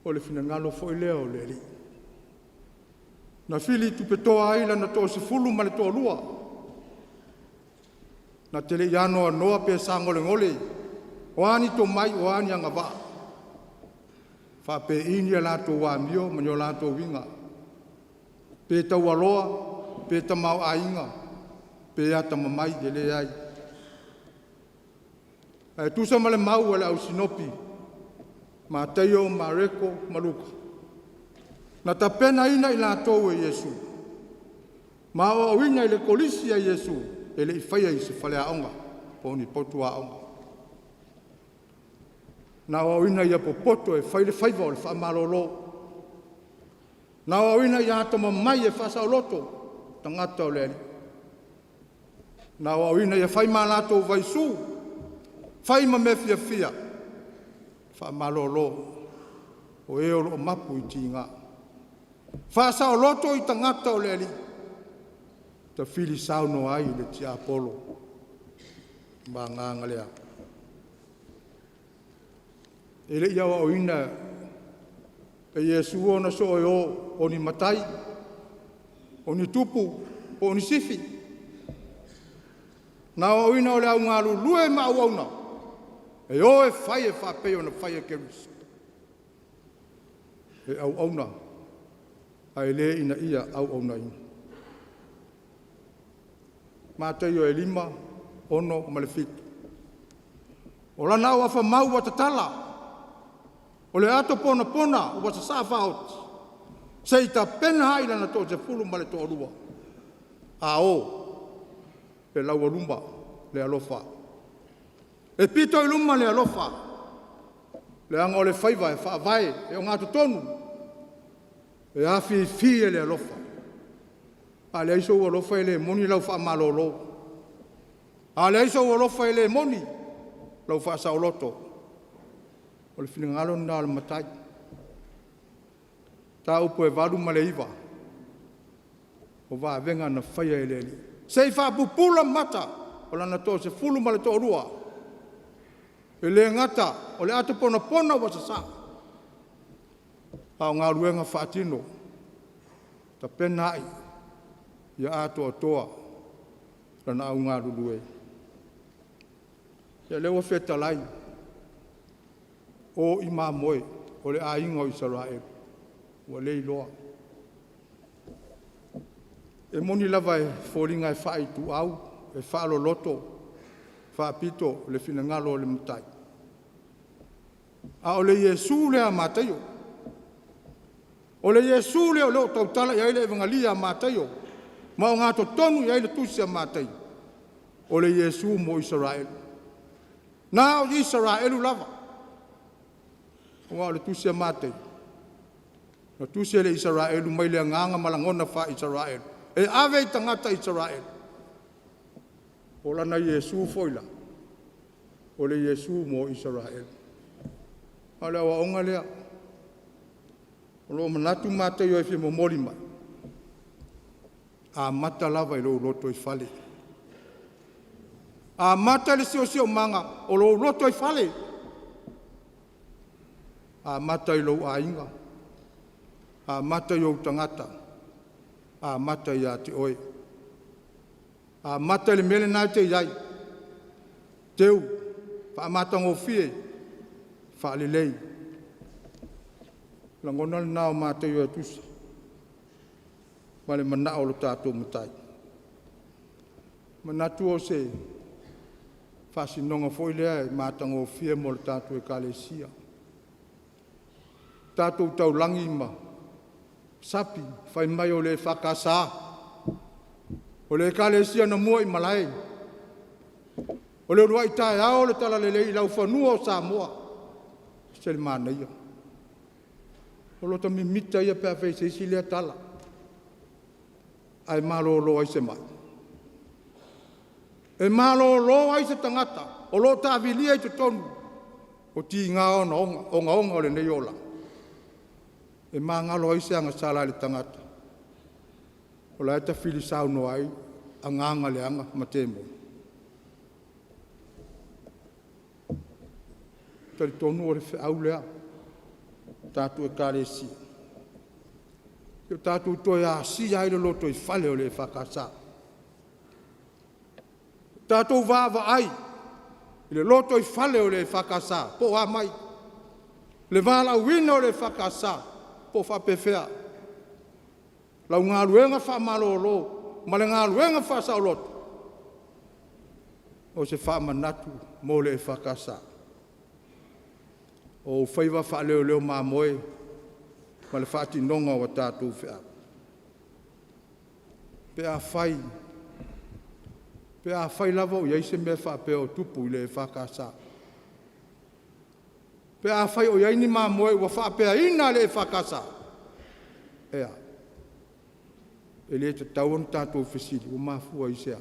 O le fina ngalo foi leo le li. Na fili tu petoa aila na to se fulu ma le to lua. Na tele yano a noa pe sangole ngole, o ani to mai o ani anga va. Wha pe inia lato wa mio, manyo lato winga. Pe tau aloa, pe tamau ainga, pe ata mamai de le ai. E tusa ma le mau ele au sinopi, ma Taeao, ma reko, ma luka. Na ta pena ina i lātou e Yesu. Ma o awina i le kolisi a Yesu, e le i whaia i se whale aonga, po ni potu aonga. Na wawina ia popoto e whaile whaiva o le whamalolo. Na wawina ia atama mai e whasa o loto, tangata o leali. Na wawina ia whaima lato vaisu, whaima me fia fia, whamalolo, o e o mapu i tinga. Whasa o loto i tangata o leali, ta fili sauno ai le tia apolo, ma nganga lea. Ele ia wa oina e Yesu ona so o ni matai o ni tupu o ni sifi na o ina o le au ngalu lue ma ona e o e fai e fa pe ona fai e kerus e au ona ai le ina ia au ona ina matai o e lima ono malefik o la nau afa mau wa tatala o le ato pona pona, ua sa sa whaot. Sei ta pena haina na tō te fulu ma le tō rua. A o, le laua lumba, le alofa. E pito i luma le alofa. Le anga o le whaiva e whaavae, e o ngātu tonu. E awhi fie le alofa. A le aiso ua lofa e le moni lau wha malolo. A le aiso ua lofa e le moni lau wha saoloto. O le whingalo na le matai. Tā upo e waru ma le iwa. O wā venga na whaia e leali. Sei wha pupula mata. O lana tō se fulu ma le tō rua. E le ngata. O le ato pona pona wa sa sa. A o ngā ruenga whaatino. Ta penai. Ia ato atoa. Lana au ngā rurue. Ia lewa wheta lai. O i mā moe, o le ainga o Israel, o le iloa. E moni lava e fōringa e whai tu au, e whaalo loto, whaapito, le whingalo o le mutai. A o le Yesu le a mātaio. O le Yesu le o leo tautala ia ele evangalia a mātaio. Ma o ngāto tonu ia ele tusi a mātai. O le Yesu mo Israel. Nā o Israelu lava. O le tusia matei. Na tusia le Israelu mai le nganga malangona fa Israel. E ave i tangata Israel. O lana Yesu foila. O le Yesu mo Israel. A le awa onga lea. O lo manatu matei o e fi momoli mai. A mata lava i lo loto i fale. A mata le sio manga o lo loto i fale. A mata i lo ainga, a mata i o tangata, a mata i a te oe, a mata i le mele nai te iai, teu, wha mata ngō fie, wha le lei, langona le nao mata i o tusa, ma le mana o lo tātou mutai. Manatu o se, wha sinonga foi lea i mata ngō fie mo le tātou e kalesia. Tātou tau langi ma, sapi, whai mai o le whakasā. O le kalesia na mua i malai. O le rua i Taeao le tala lelei lau whanua o Samoa. Se le mana ia. O lo ta mimita ia pēr whai se isi lea tala. Ai malo lo ai se mai. E malo lo ai se tangata. O lo ta avilia i te tonu. O ti ngā onga o le nei ola. E mangalo ai se anga sala le tangata. O la eta fili sauno ai, anganga le anga matemo. Tari tonu o le whiau lea, tātou e kāresi. Io tātou toi a si ai le loto i whale o le whakasa. Tātou Vavae, le loto i whale o le whakasa, po a mai. Le vala wina o le whakasa, po whapewhea. Lau ngā ruenga wha malolo, ma le ngā ruenga wha sauloto. O se wha manatu mo le whakasa. O whaiva wha leo leo mā moe, ma le wha tinonga wa tātou whea. Pea whai lava o iaise mea wha peo tupu i le whakasa. Pe a fai o yaini ma moe ua wha pea ina le e whakasa. Ea. E le te tauan tātou whisiri, o mafua i sea.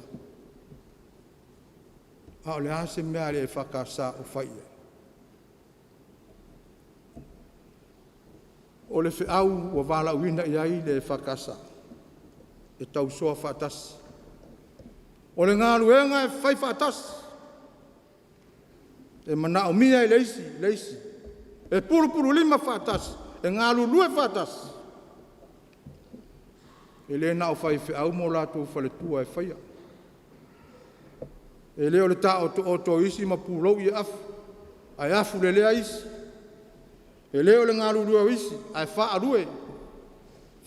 A o le ase mea le e whakasa o whaia. O le whiau o wala uina i ai le e whakasa. E tau soa whatasi. O le ngā luenga e whai whatasi. E mana o mia e leisi. E puru lima whatasi. E ngā lulue whatasi. E le na o whai whiau mo lātou whaletua e whaia. E leo le tā o to isi ma pūrou i afu. Ai afu le lea isi. E leo le ngā lulua isi. Ai wha arue.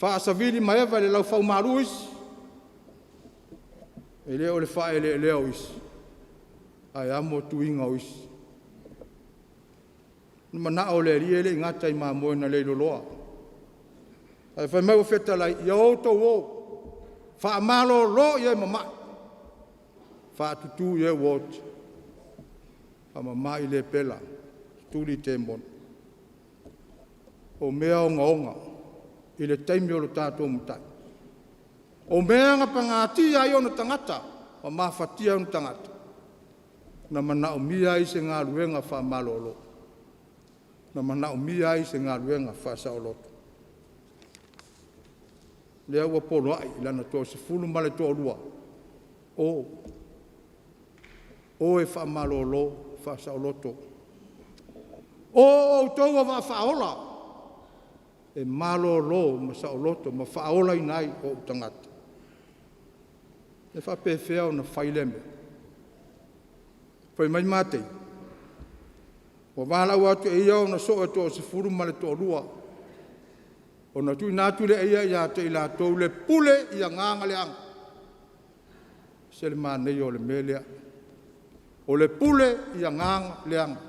Wha asavili maeva le lau whau maru isi. E leo le wha e le leo isi. Ai amo tuinga o isi. Numa na o le rie le ngata i mā moe na le loloa. Ai whai mau wheta lai i auto o. Wha malo lo i e mamai. Wha tutu i e wot. Wha mamai le pela. Tuli te mon. O mea o ngaonga. I le taimi o lo tātou mutai. O mea nga pangati ai o na tangata. O mawhatia o na tangata. Na mana o mia i se ngā ruenga wha malolo. Na mana o mia i se ngā ruenga wha sa o loto. Lea ua polo ai, lana tō se fulu male tō rua. O e wha malolo, wha sa o loto. O tau a wha ola. E malolo ma sa o loto, ma wha ola i nai o tangata. E wha pewhea o na whaileme. Pai mai matei. O wala watu e ia o na so e tō se furu male tō rua. O na tui nātu le eia i a te i la tōu le pule i a nganga le anga. Se le mānei o le melea. O le pule i a nganga le anga.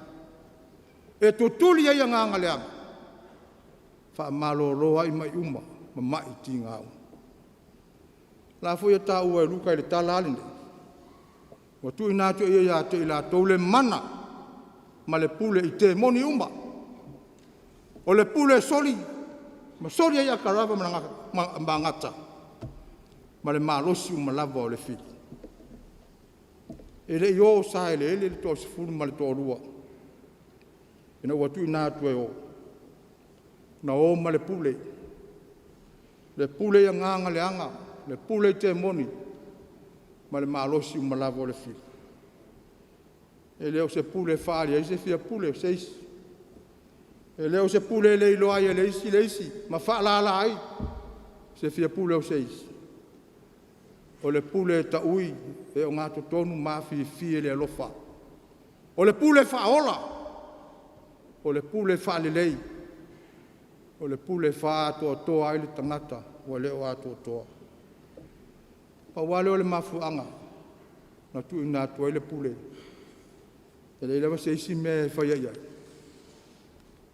E tutuli i a nganga le anga. Wha malo roa i mai uma, ma mai ti ngāu. La fo ia tā ua e luka i le tala alinde. O tui nātu e ia te i la tōu le mana, ma le pule i te moni uma. O le pule soli, ma soli ia karava ma ngata. Ma le malosi uma lava o le fili. E le io sa ele le tō sifuru ma le tō rua. Ina ua tui nātu e o. Na o ma le pule. Le pule ia nganga le anga. Le pule te moni. Ma le malosi uma lava o le fili. E leo se pule whaari, e se fia pule, se isi. E leo se pule le ilo ai, le isi. Ma whaalala ai, se fia pule o se isi. O le pule ta ui, e o ngāto tonu mafi fie le alofa. O le pule whaola. O le pule whaalelei. O le pule wha toa ai le tangata, o leo ato toa. Pa wale o le mafuanga, na tui nātua i le pule. E le lewa se isi me whaia ia.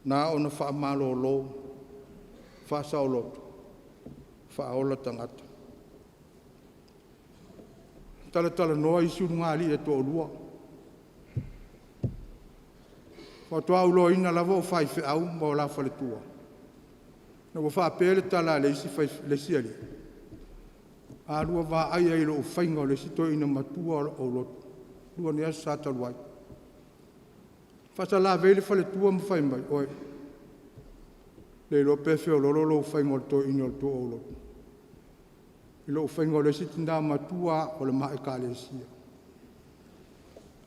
Nā o na wha malo lo, wha sao loto, wha aola tangata. Tala noa isi ununga li e tō lua. Wha toa ulo ina lava o whai whiau ma o la whale tua. Na wa wha pēle tala le isi le siali. A rua wā ai ai lo whainga o le sito ina matua o loto. Rua ni asa sataruai. Whasa la vele whale tua ma whai mai. Oe. Le lo pefe o lolo lo whainga o le to ina o le to o loto. I lo whainga o le siti nā matua o le mae ka le sia.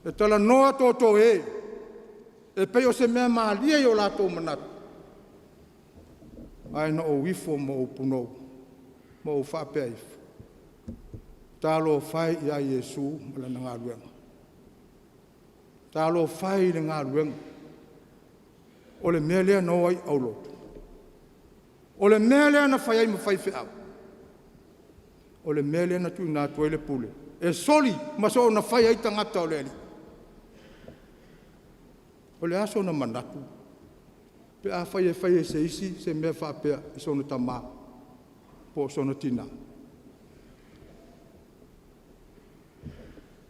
E tala noa tō e. E pei o se mea maa lia i o la tō manatu. Ai na o wifo ma o punou. Ma o whapea ifu. Tālo whai i a Iesu ma la ngā ruenga. Tālo whai i ngā ruenga. O le mea lea noa i au lotu. O le mea lea na whai ai ma whai whiau. O le mea lea na tui nā tue le pule. E soli ma so na whai ai tangata o le ali. O le aso na manatu. Pe a whai e se isi se mea whapea i sono tamā. Po sono tina.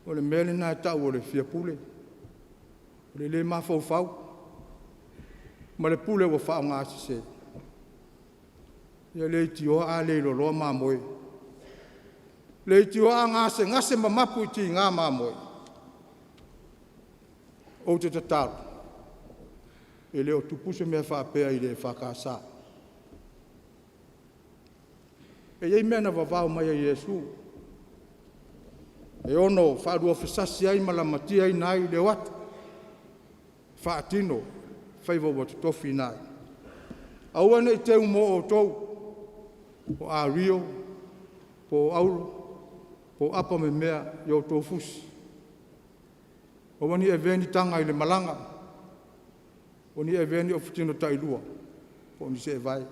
O le mele nā tau o le fia pule. O le mawhau whau. Ma le pule wa wha ngā se. Ia le ti o a le lo loa mā moe. Le ti o a ngase ma mapu i ti ngā mā moe. O te tataru. E le o tupuse mea whaapea i le whakasa. E iei mea na wawao mai a Iesu. E ono whaarua whesasi ai malamati ai nai le watu. Whaatino, whaiva watu tofi nai. Awane i teu mo o tou. Po a rio, po auro, po apa me mea i o tō fusi. Awani e veni tanga i le malanga. Oni e veni o futino tailua. Po ni se e vai.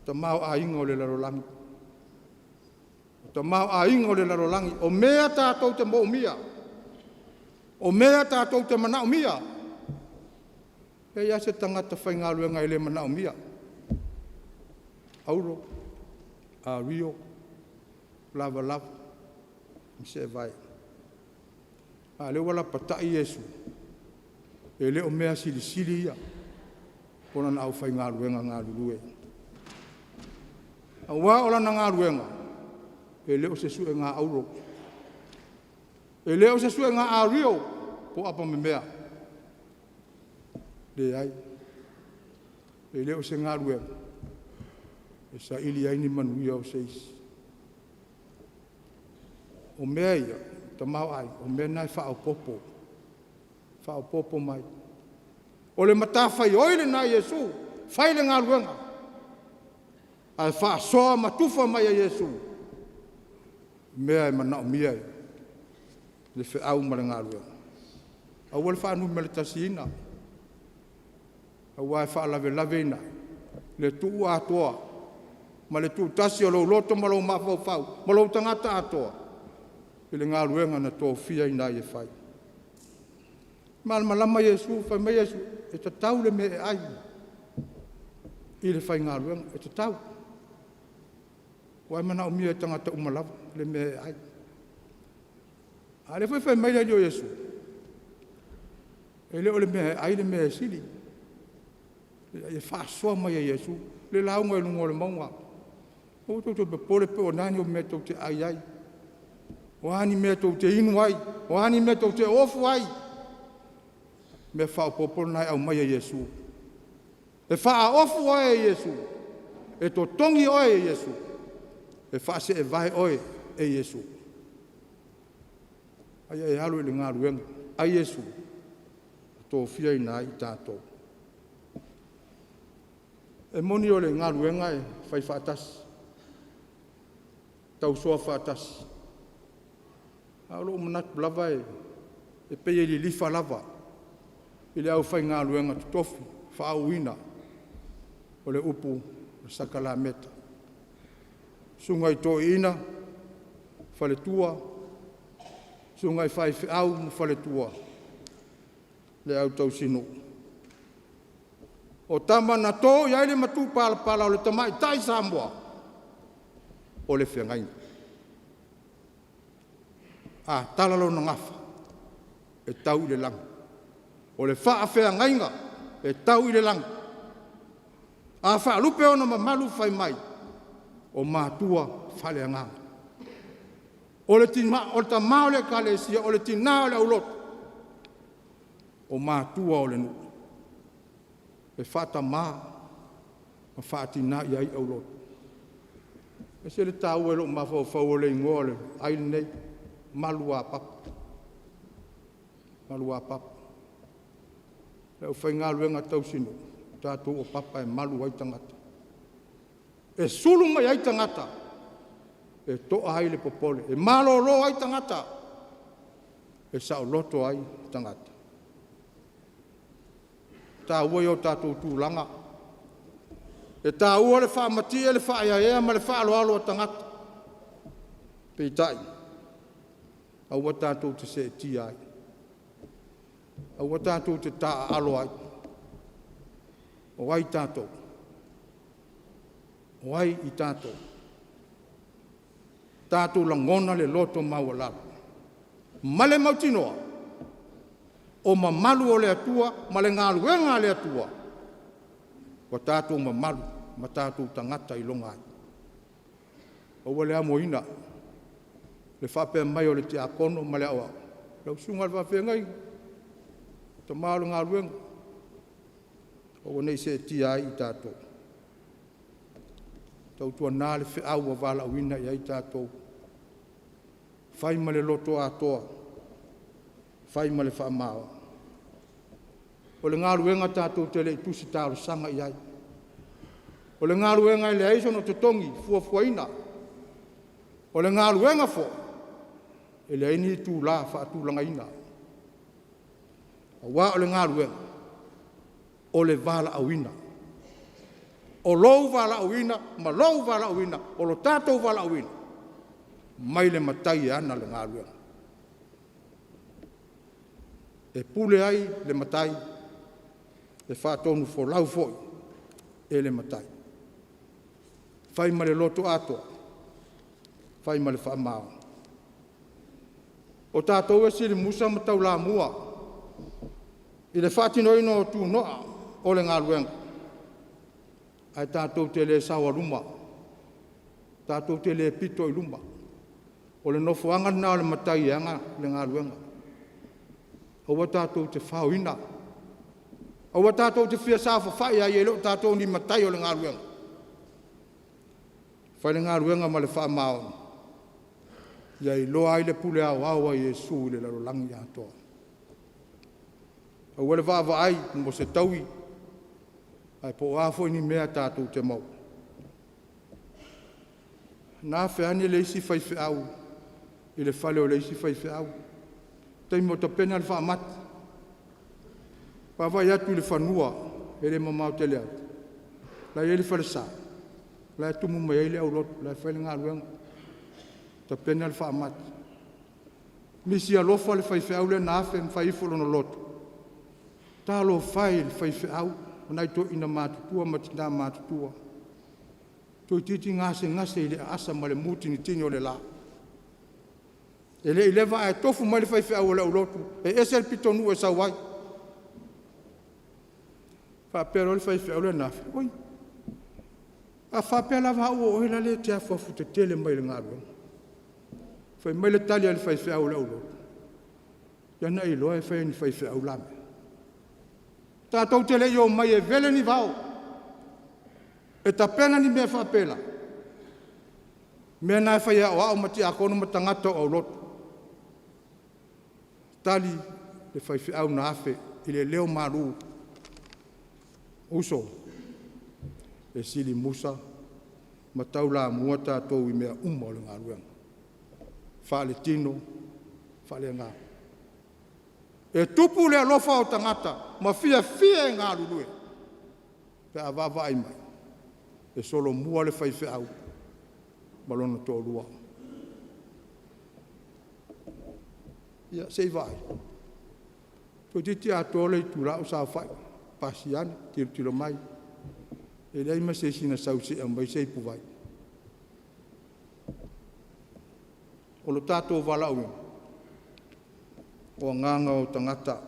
Ta mau a inga o le larolangi. Ta mau a inga o le larolangi. O mea tātou te mo umia. O mea tātou te mana umia. E ia se tangata whaingaluenga i le mana umia. Auro, a rio, lava lava, mi se vai. A le wala patai Yesu. E le o mea sili sili ia. Pona na au whaingaluenga ngā lulue. A wā ola na ngā luenga. E le o se sue ngā auro. E le o se sue ngā a rio. Po apa me mea. Le ai. E le o se ngā luenga. E sa ili ai ni manuia o seis. O mea ia, ta mau ai, o mea nai wha popo. Wha popo mai. O le matawhai oile nai Yesu, whai le ngā luenga. Ai wha soa matufa mai a Yesu. Mea e manao mia ia. Le whi au ma le ngā luenga. Au wale wha anu me le tasina. Au wai wha lave ina. Le tuu atoa. Ma le tu tasi o lo loto ma lo mawhau, ma lo tangata atoa. I le ngā ruenga na tō fia i nai e whai. Ma malama Yesu, whai mai Yesu, e ta tau le me e ai. I le whai ngā ruenga, e ta tau. Wai mana o mia e tangata umalawa, le me e ai. A le whai mai le o Yesu. E le o le me e ai, le me e sili. E whaasoa mai a Yesu, le launga e lungo le maunga. O tō pe pole pe o nani o me tō te ai ai. O ani me tō te inu ai. O ani me tō te ofu ai. Me whao popolo nai au mai a Yesu. E wha ofu oe e Yesu. E tō tongi oe e Yesu. E wha se e vai oe e Yesu. Ai e halu i le ngā ruenga. Ai Yesu. Tō fia i nai tātou. E moni o le ngā ruenga e whai whaatasi. Tau soa whaatasi. Alo o manat lava e pei li lifa lava. I le au whai ngā luenga tutofi, whaau ina. O le upu, le sakala meta. Sungai tō ina, whale tua. Sungai whai whiau mu whale tua. Le au tau sino. O tama na tō, iai le matu pala o le tamai tai Samoa. O le whiangaina. A talalo na ngafa. E tau i le langa. O le wha whiangaina. E tau i le langa. A wha lupe ona ma malu whai mai. O mātua whale anganga. O le ta mao le kalesia. O le tina o le auloto. O mātua o le nu. E whata maa. Ma whatina i ai auloto. E se le tau e lo mawhau le ingoa le aile nei, malu a papa. Malu a papa. Le u whai ngā luenga tau sino, tātou o papa e malu ai tangata. E sulu mai ai tangata. E toa ai le popole. E malo lo ai tangata. E sao loto ai tangata. Tā ua o tātou tūlanga. E tā ua le whaamati e le whaaya ma le whaaloalo a tangata. Peitai. Aua tātou te se ti ai. Aua tātou te tā alo ai. O ai tātou. O ai i tātou. Tātou langona le loto maua lalo. Male mautinoa. o mamalu o le atua, ma le ngaluenga le atua. Wa tātou mamalu, ma tātou tangata I longa ai. O wale amoina, le whape mai o le te akono, ma le awa. Lau sunga le whape ngai, ta maalo ngaluenga. O wane se tia ai I tātou. Tau tua nā le whiau wa wala uina I ai tātou. Whai ma le loto atoa, whai ma le whaamao. O le ngaruenga tātou te le tusi tāro sanga I ai. O le ngaruenga I le aiso no te tongi, fuafuaina. O le ngaruenga fo, e le aini tū la whaatūlanga ina. O wā o le ngaruenga, o le vala awina. O lou vala awina, ma lou vala awina, o lo tātou vala awina. Mai le matai ana le ngaruenga. E pule ai le matai, e whātonu fo lau foi, e le matai. Whai ma le loto atoa, whai ma le whaamao. O tātou e siri musa matau la mua, I le whātinoino o tū noa o le ngaruenga. Ai tātou te le sawa luma, tātou te le pito I luma. O le nofo anga nā le matai anga le ngaruenga. O wa tātou te whauina. O wa tātou te whia sāwha whai ai e leo tātou ni matai o le ngaruenga. Whai le ngaruenga ma le whaamao. Iai loa ai le pule au awa Iesu I le lalo langi atoa. O wale Vavae mo se taui. Ai po afo ni mea tātou te mau. Nā whiani le isi whai whiau. I le whale o le isi whai whiau. Tei mo ta pena le whaamati. Vavae atu le whanua. E le mamau te lea. La e le whale sā. La e tumu mai e le au lotu. La e whai le ngā ruenga. Ta pena le whaamati. Misi alofa le whai whiau le nā when whai ifolo no lotu. Tā lo whai le whai whiau. Nai to ina mātutua matina mātutua. Toi titi ngase I le asa ma le muti ni tini o le la. E le ilewa e tofu mai le whaiwhea o le ulotu. E ese le pitonu e sa wai. Whapea le whaiwhea o le nafi. Oi. A whapea la wha o hela le te awhafu te tele mai le ngāru. Whai mai le tali a le whaiwhea o le ulotu. Iana I loa e whai ni whaiwhea o lame. Tātou te lei o mai e vele ni vau. E ta pena ni mea whapela. Mea nai whai au mati a kono matangata o lotu. Tali le whai au na afe I le leo maru. Uso. E sili musa. Matau la mua tātou I mea o le ngaruanga. Whale tino. Whale ngā. E tupu le alofa o tangata, ma fia e ngā rurue. Pe a Vavae mai. E solo mua le whai au. Malona tō rua. Ia, sei vai. Tō titi a tōle I tūrau sa whai. Pasiani, tiro mai. E rei ma se sina sausi a mai sei puwai. O lo tātou wala ui. O nganga o tangata.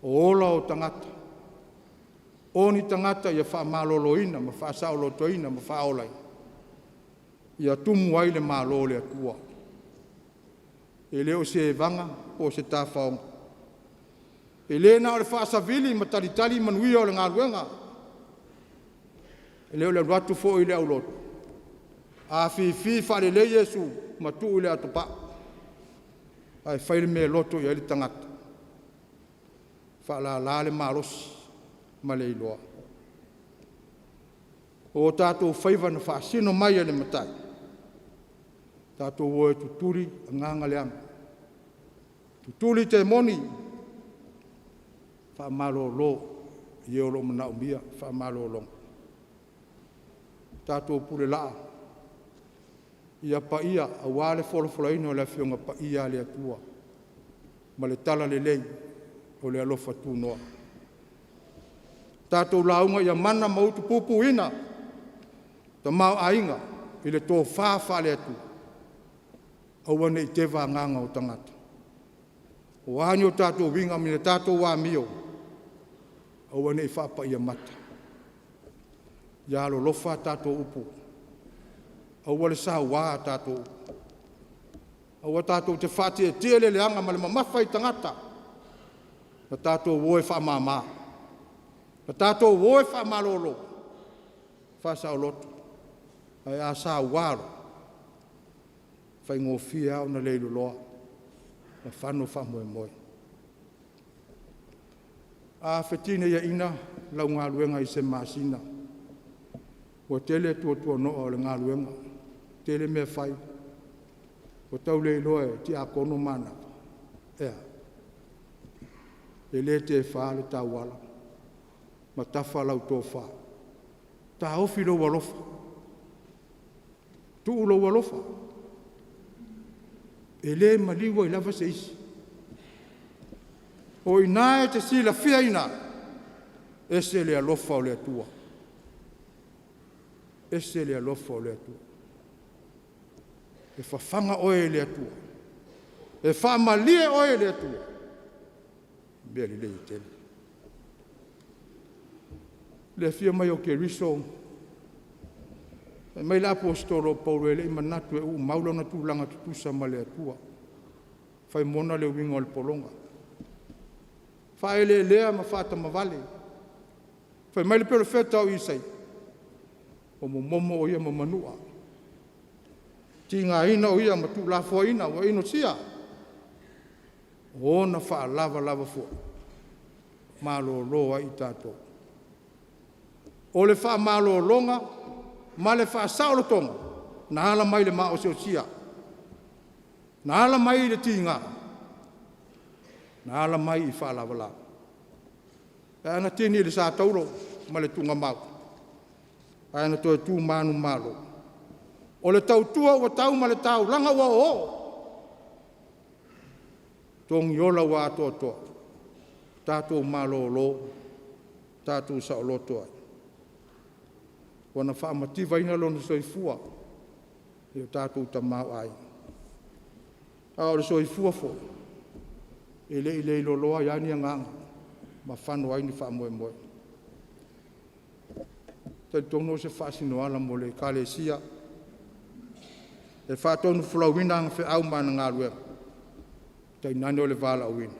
O ola o tangata. O ni tangata ia wha maloloina, ma wha saolotoina, ma wha olai. Ia tumu ai le malo le atua. E leo se vanga o se tāwhaonga. E le na o le wha savili ma talitali manuia o le ngaruenga. E leo le ratu fo I le au lotu. A fi whare le Yesu ma tu I le atopa. Ai whaile me loto I ali tangata. Whala la le marosi ma le iloa. O tātou whaiva na whaasino mai ale matai. Tātou oe tuturi a nganga le anga. Tuturi te moni. Whaamalo lo I olo mana umia. Whaamalo long. Tātou pule laa. Ia pa ia a wale folofolaino le fionga pa ia le atua. Ma le tala le lei o le alofa tu noa. Tātou launga ia mana mautu pupu ina. Ta mau ainga I le tō whāwha le atu. Aua nei te wā nganga o tangata. O ani o tātou winga mine tātou wā mio. Au ane I whapa ia mata. Ia alo lofa tātou upu. Au wale sa wā tātou upu. Au a tātou te whāti e tia le leanga ma le mamawhai tangata. Na tātou woe wha māmā. Na tātou woe wha mālolo. Whasa o lotu. Ai a sa wāro. Whai ngō fia au na leilu loa. Na whanu wha moe moe. A whetine ia ina lau ngā luenga I se māsina. Wa tele tua noa o le ngā luenga. Tele mea whai. O tau le loe ti a kono mana. Ea. E le te wha le tau wala. Ma tafa lau tō wha. Ta ofi lo walofa. Tu ulo walofa. E le maliwa I lava se isi. O ina e te sila fia ina. Ese le alofa o le atua. Ese le alofa o le atua. E whawhanga oe le atua. E whamalie oe le atua. Bea li lei tele. Le fia mai o ke riso. E mai la apostolo Paulo e le manatu e maula na tūlanga tutusa ma le atua. Whai mona le wingo le polonga. Whai le lea ma whata ma vale. Whai mai le pelo whetau isai. O mo momo o ia ma manua. Ti ngā ina o ia ma tu la fo ina o ino sia. O na wha lava fo. Malo loa I tātou. O le wha malo longa, ma le wha saolo tonga. Na ala mai le mao se o sia. Na ala mai le tinga. Na ala mai I wha lava. E ana tini le sa tauro, ma le tunga mau. E ana toi tu manu malo. O le tau tua wa tau ma le tau langa wa o. Tong yola wa atoa. Tātou malo lo. Tātou sa o lotoa. Wana wha mativa ina lona soifua. I o tātou ta mau ai. A o le soifua fo. E le ilo loa yani anganga. Ma whanu ai ni wha moe moe. Tai tono se whasino ala mo le kalesia. E whātonu fulawina anga whi au mana ngā ruera. Tai nane o le wala au ina.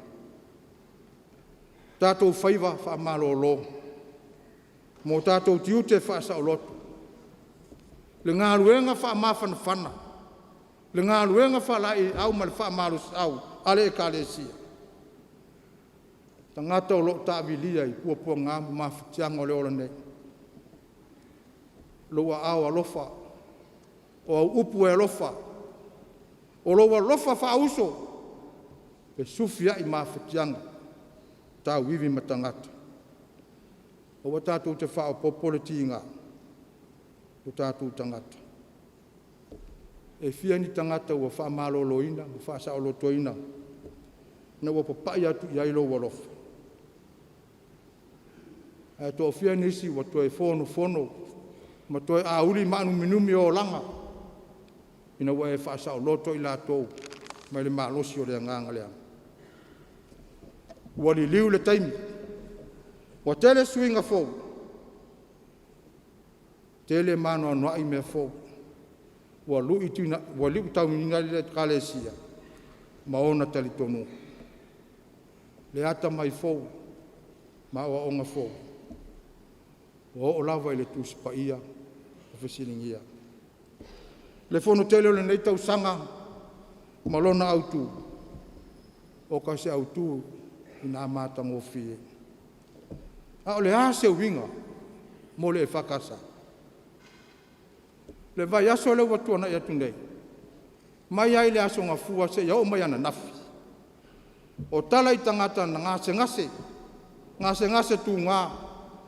Tātou whaiva wha malo lo. Mō tātou tiute whaasa o lotu. Le ngā ruenga wha mawhana whana. Le ngā ruenga wha lai au ma le wha malus au. Ale e kalesia. Tangata o lo tāwilia I puapua ngāmu mawhitianga o le ola nei. Loa au alofa. O au upu e alofa. O loa alofa wha uso. Pe sufia I mawhitianga. Tā wiwi matangata. O wa tātou te wha o popole tinga. O tātou tangata. E fia ni tangata ua wha malolo ina. O wha sa olo toina. Na ua papai atu I ailo walofa. E tō fia nisi wa toe FONO. Ma toe a uli manu minumi o langa. Ina wa e wha sa olo toi la tō. Mai le malosi o le nganga leanga. Wali liu le taimi. Wa tele swinga fo. Tele mano anwa I mea fo. Wa liu tau minga le kalesia. Maona tali tonu. Le ata mai fo. Ma wa onga fo. Wa o lava I le tuspa ia. Ofesiningia. Le fono tele o le nei tau sanga. Malona autu. O ka se autu. Ina mata ngofie. A ole a se winga. Mo le whakasa. Le vai aso le watu ana ia tunei. Mai ai le aso ngā fua se iau mai ana nafi. O tala I tangata na ngase ngase. Ngase tu ngā.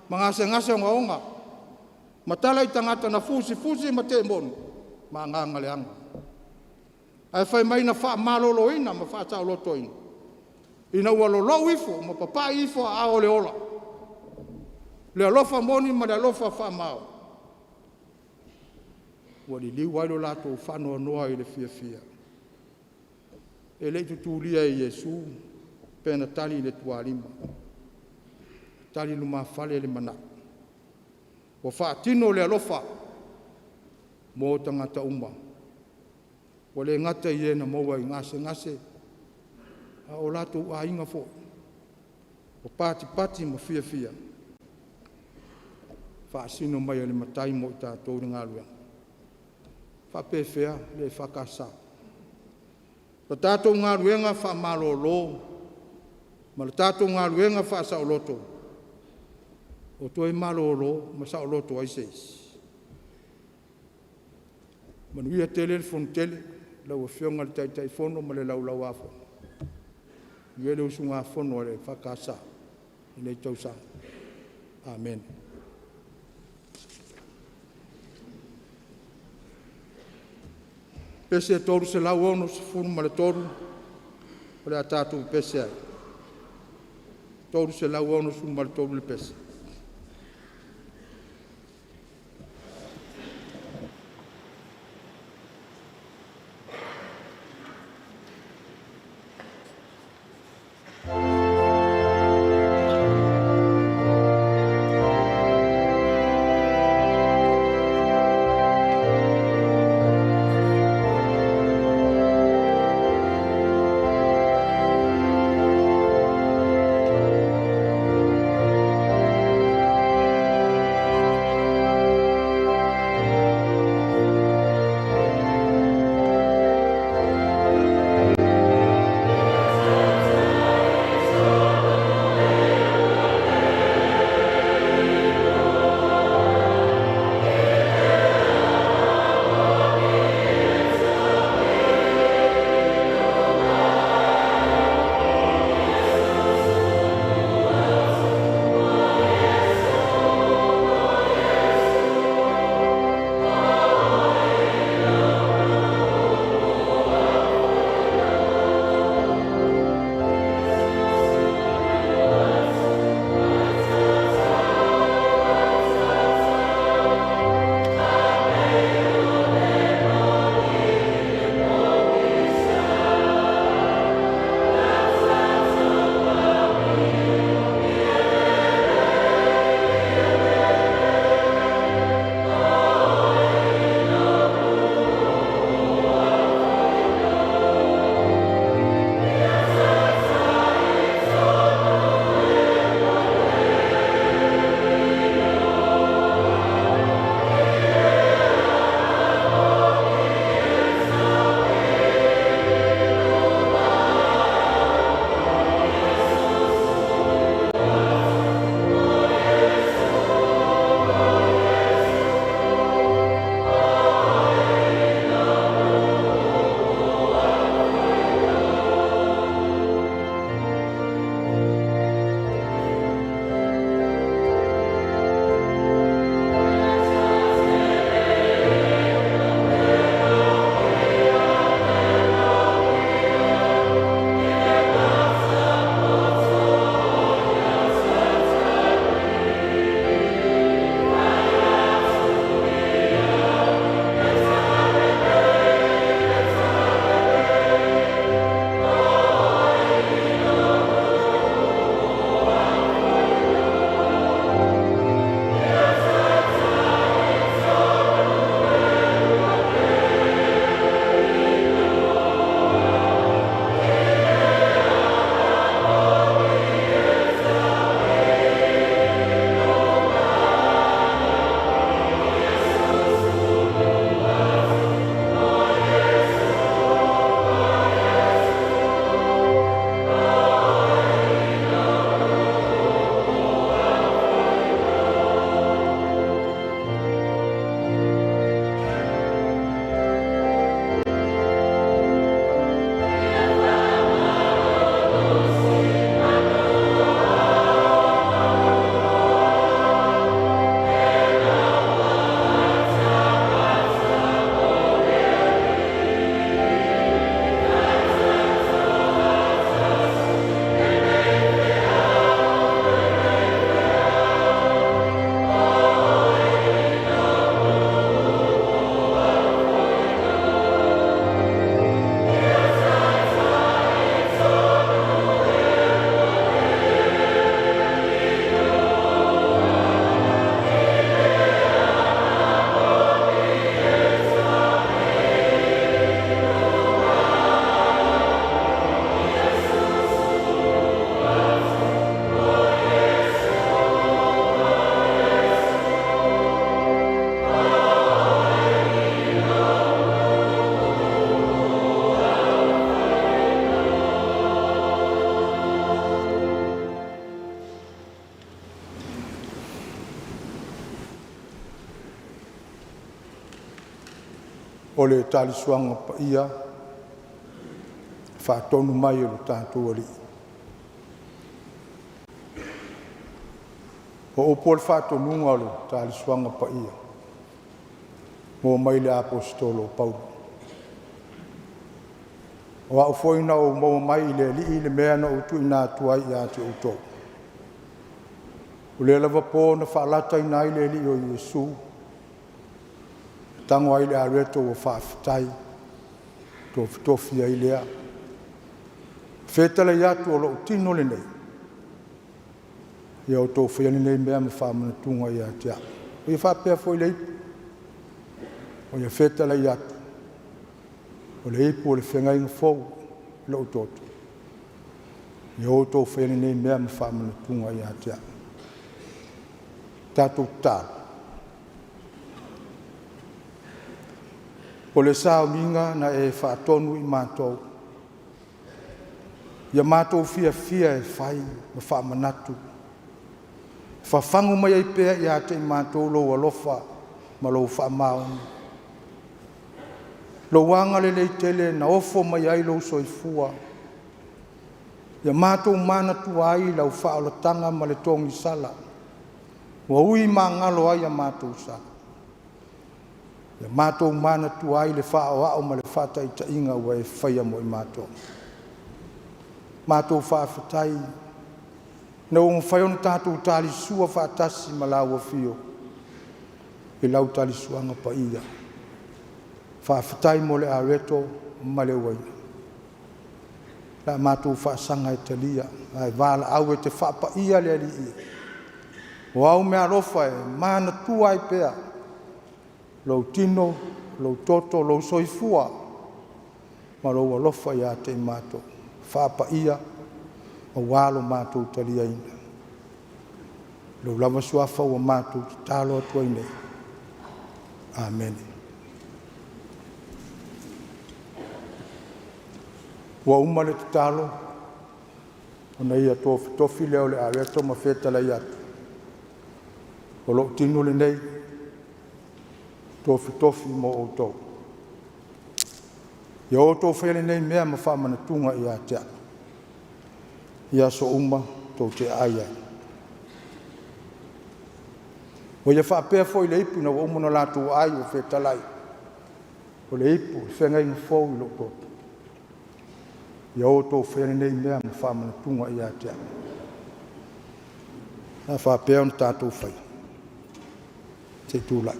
Ma ngase o ngā onga. Ma tala I tangata na fusi ma te monu. Ma ngā ngaleanga. Ai whai mai na wha malolo ina ma wha tau loto ina. Ina ua lolo ifo, ma papa ifo a o le ola. Le alofa moni ma le alofa wha mao. Ua li liu wailo lato whanoa noa I le fia. E le tutulia I Yesu, pena tali le tualima. Tali luma fale le mana. Wa whaatino le alofa mo tangata uma. Wa le ngata iena maua i ngase. A o lato a inga fo. O pati mo fia. Whaasino mai le matai mo i tātou ni ngāluenga. Whapewhea le whakasa. Le tātou ngāluenga whamalolo. Ma le tātou ngāluenga whaasa o loto. O toi malolo ma sa o loto ai seis. Manuia tele le fon tele. Lau a whionga le taitai fono ma le lau afo. Iele usunga fono le whakasa. I le tausa. Amen. Pese toru se lau ono se funu ma le toru. O le a tātou pese ai. Toru se lau ono su ma le toru le pese. o le talisuanga pa ia whaatonu mai o le tātou ali. O opo le whaatonunga o le talisuanga pa ia. Mo mai le apostolo Paulo. O au foina o mo mai le li le mea na utu ina tuai ia te uto. O le lava po na whaalata ina le li o Yesu. Tango ai le areto o whaafitai. Tofi ai lea. Whetala iatu o lo tino le nei. Ia o tō whiani nei mea me whaamana tunga ia te a. O ia whapea fwoi le ipu. O ia whetala iatu. O le ipu o le whengai ngā fōu. Le o tōtu. Ia o tō whiani nei mea me whaamana tunga ia te a. Tātou tālu. O le sāo minga na e whaatonu i mātou. Ia mātou fia e whai ma whaamanatu. Whawhangu mai ai pēr ia te i mātou lo alofa ma lo whaamaoni. Lo wanga le lei tele na ofo mai ai lo soifua. Ia mātou manatu ai lau whaalatanga ma le tongi sala. Wa ui mā ngalo ai a mātou sala. Ia mātou manatu ai le whaoao ma le whata i ta inga wa e whaia mo i mātou. Mātou whaafetai. Na o mwhaiona tātou tāli sua whaatasi ma lau a fio. E lau tāli suanga pa ia. Whaafetai mo le areto ma le waina. La mātou whaasanga e talia. Ai wala au e te whaapa ia le ali ia. O au mea rofa e mana tua i pea. Lou tino, lou toto, lou soifua. Ma lou alofa ia te mātou. Whaapa ia. O walo mātou talia ina. Lou lava suafa o mātou ki tālo atua inei. Amen. Ua umale te tālo. Ona ia tofi leo le areto ma whetala i atu. O lo tino le nei. Tofi mo o tau. Ia o tō whele nei mea ma whamanatunga i a te atu. Ia so uma tō te aia. O ia whaapea fo i le ipu na wa umana lātou ai o whetalai. O le ipu, whengai ngā fōu i lo tōtu. Ia o tō whele nei mea ma whamanatunga i a te atu. Nā whaapea on tātou whai. Te tūlai.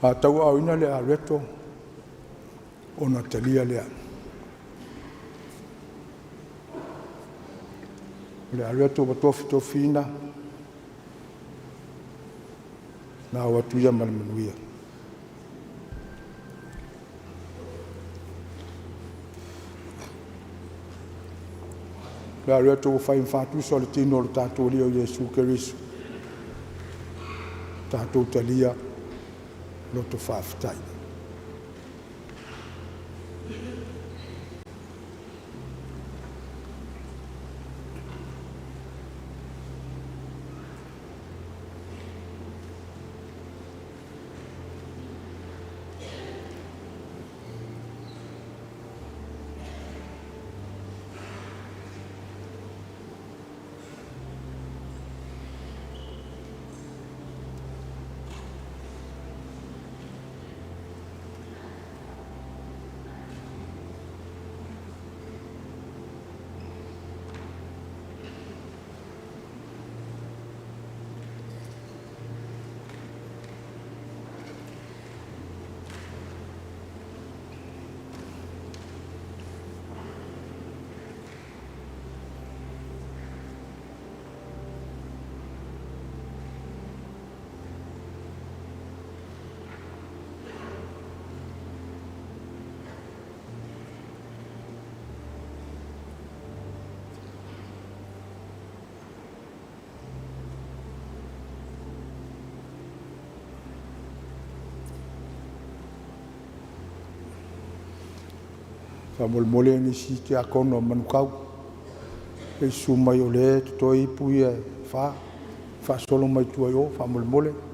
A tau au ina le areto o na talia lea. Le areto wa tofi ina na watuia malamanuia. Le areto wa whai mwhatu so le tino le tātou leo Yesu Kerisu. Tātou talia Lotu whaafitai. mole ni si te akono manukau. E sumai o le toi pui e fa solo mai tua yo fa mole.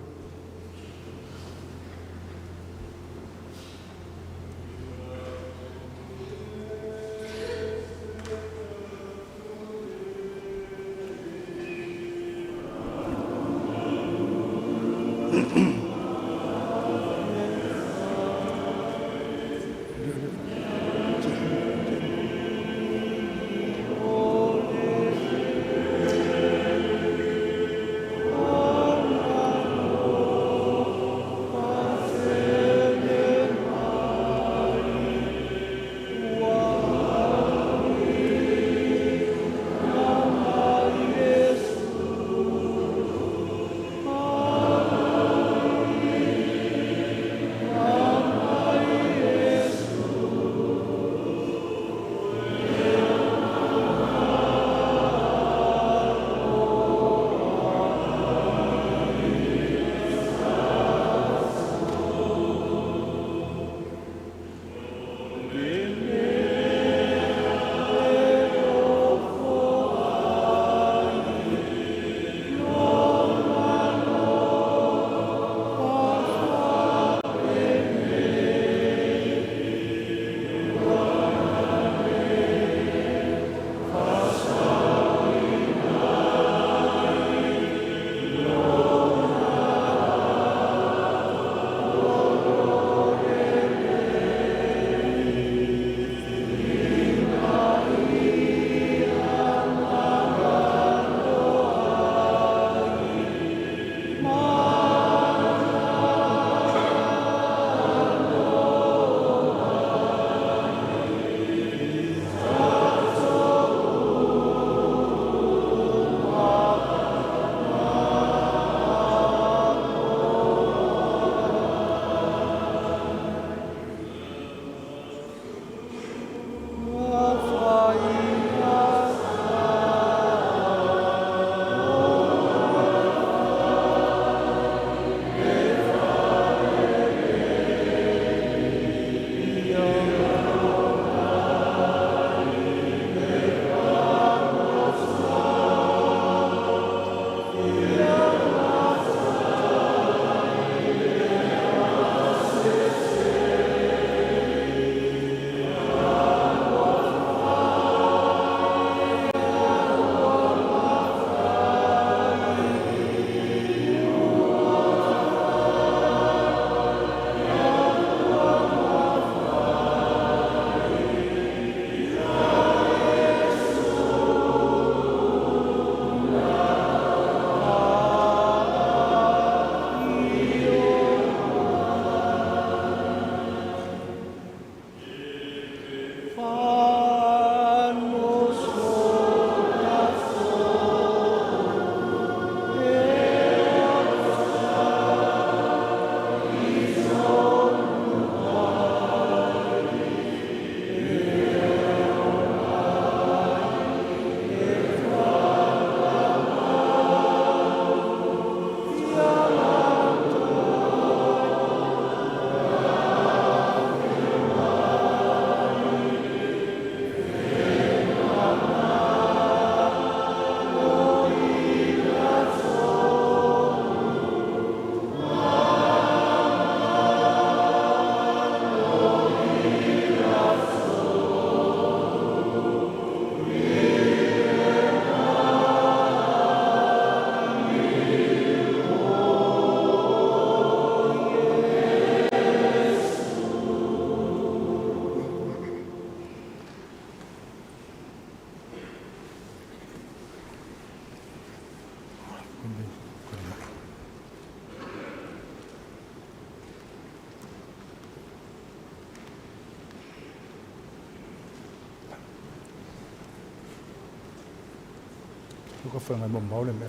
Ko fa ngai mo le me.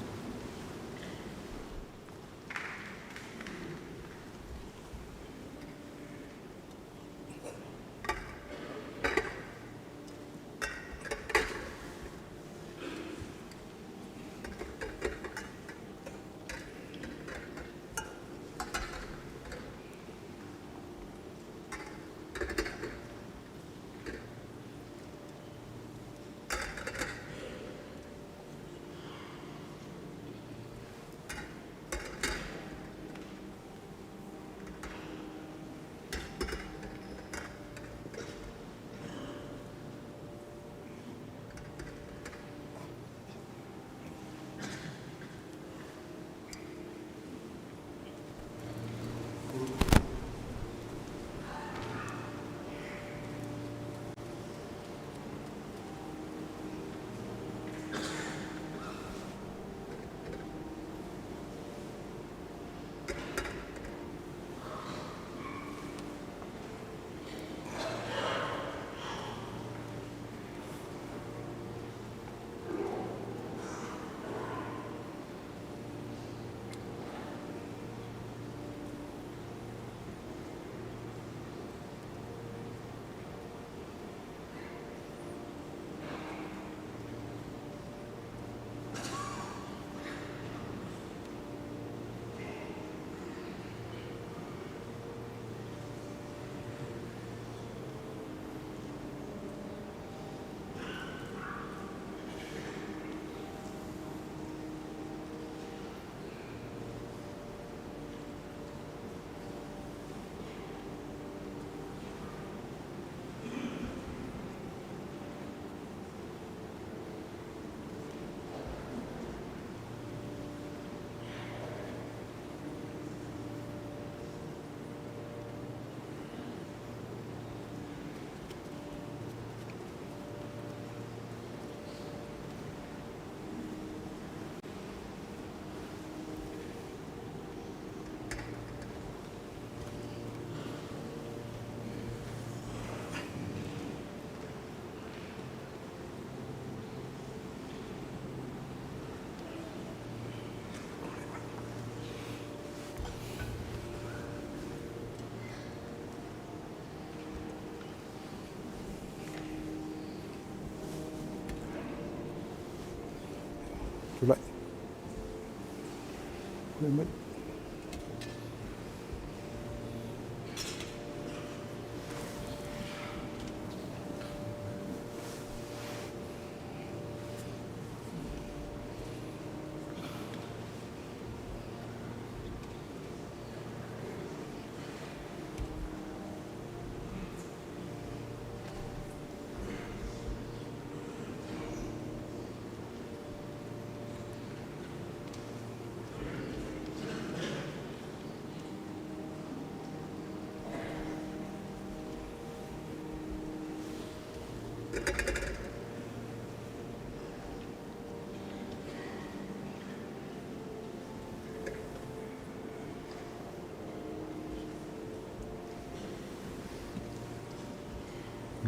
Tulai. Mai.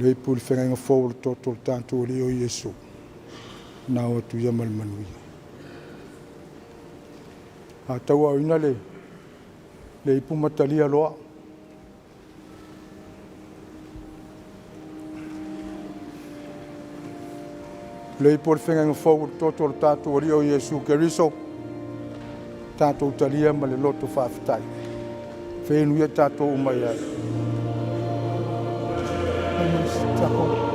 Lei pul whenga fōru tōtol tātou le o Yesu. Nā o tu ia malmanui. A tau au ina le ipu matalia loa. Lei pul whenga fōru tōtol tātou le o Yesu Keriso. Tātou talia ma le loto whaafitai. Whenuia tātou umai ai. Tako.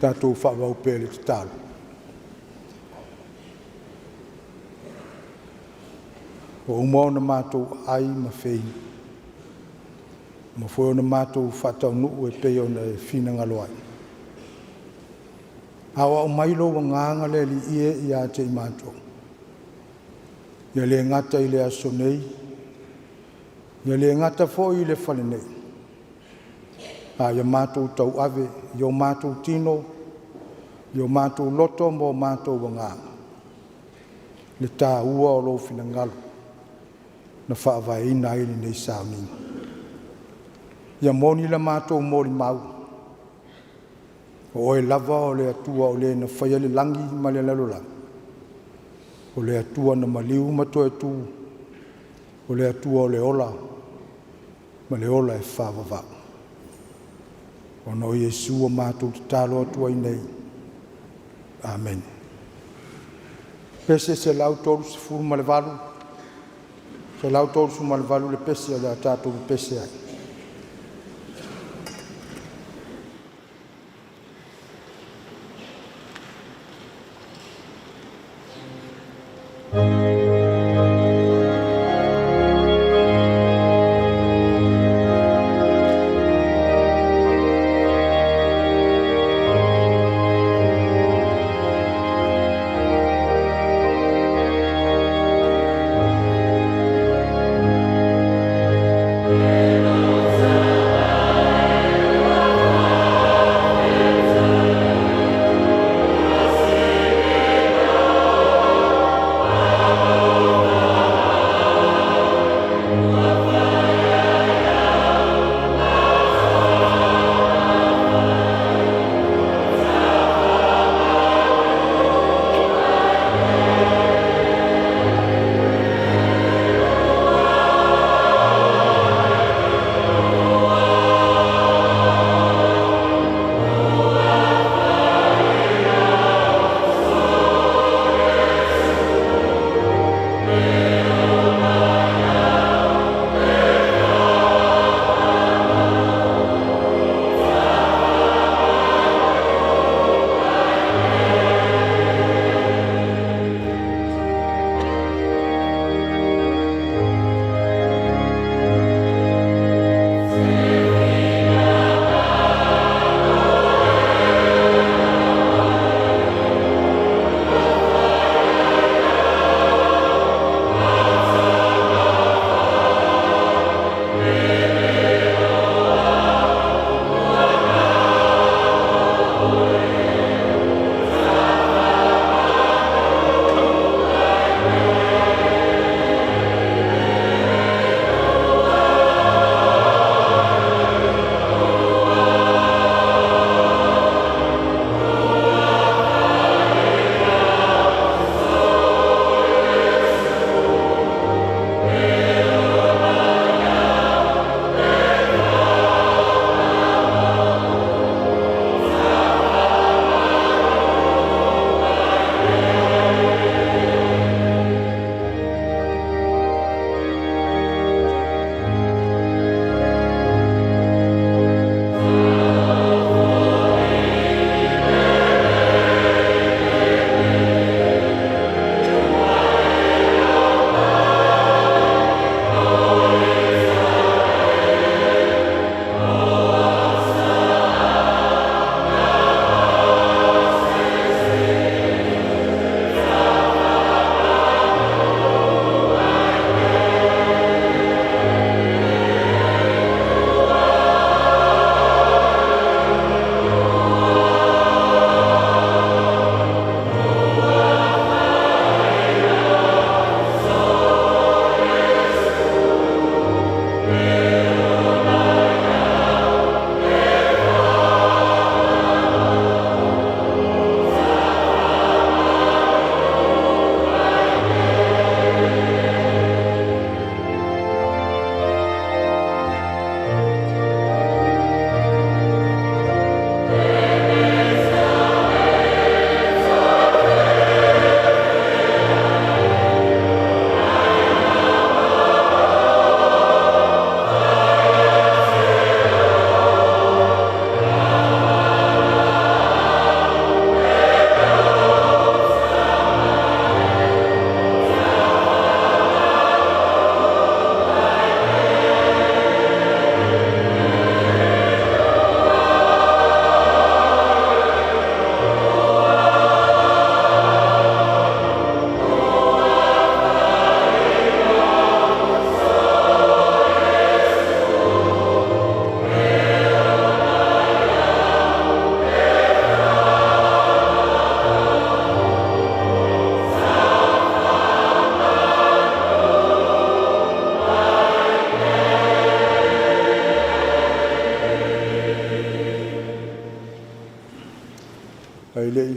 tātou whaawau te tālu. O umau na mātou ai ma whei. Ma whoi o na mātou whatau nuu e peo na e whina ngalo ai. Awa o mailo wa nganga le li ie i a te i mātou. Ia le ngata i le aso nei. Ia le ngata fo i le whale nei. Ia mātou tau ave, ia mātou tino, ia mātou loto mo mātou wa nganga. Le tā ua o lo whina ngalo. Na whaavai ina ili nei Sauniga. Ia moni la mātou mori mau. O e lava o le atua o le na whaia le langi ma le lalolang. O le atua na maliu matoe tu. O le atua o le ola. Ma le ola e whaavava. O no Iesu o mātou te talo atua i nei. Amen. Pese se lau toru se furu ma le valu. Se lau toru su ma le valu le pese o le atatou pese ai. Amen.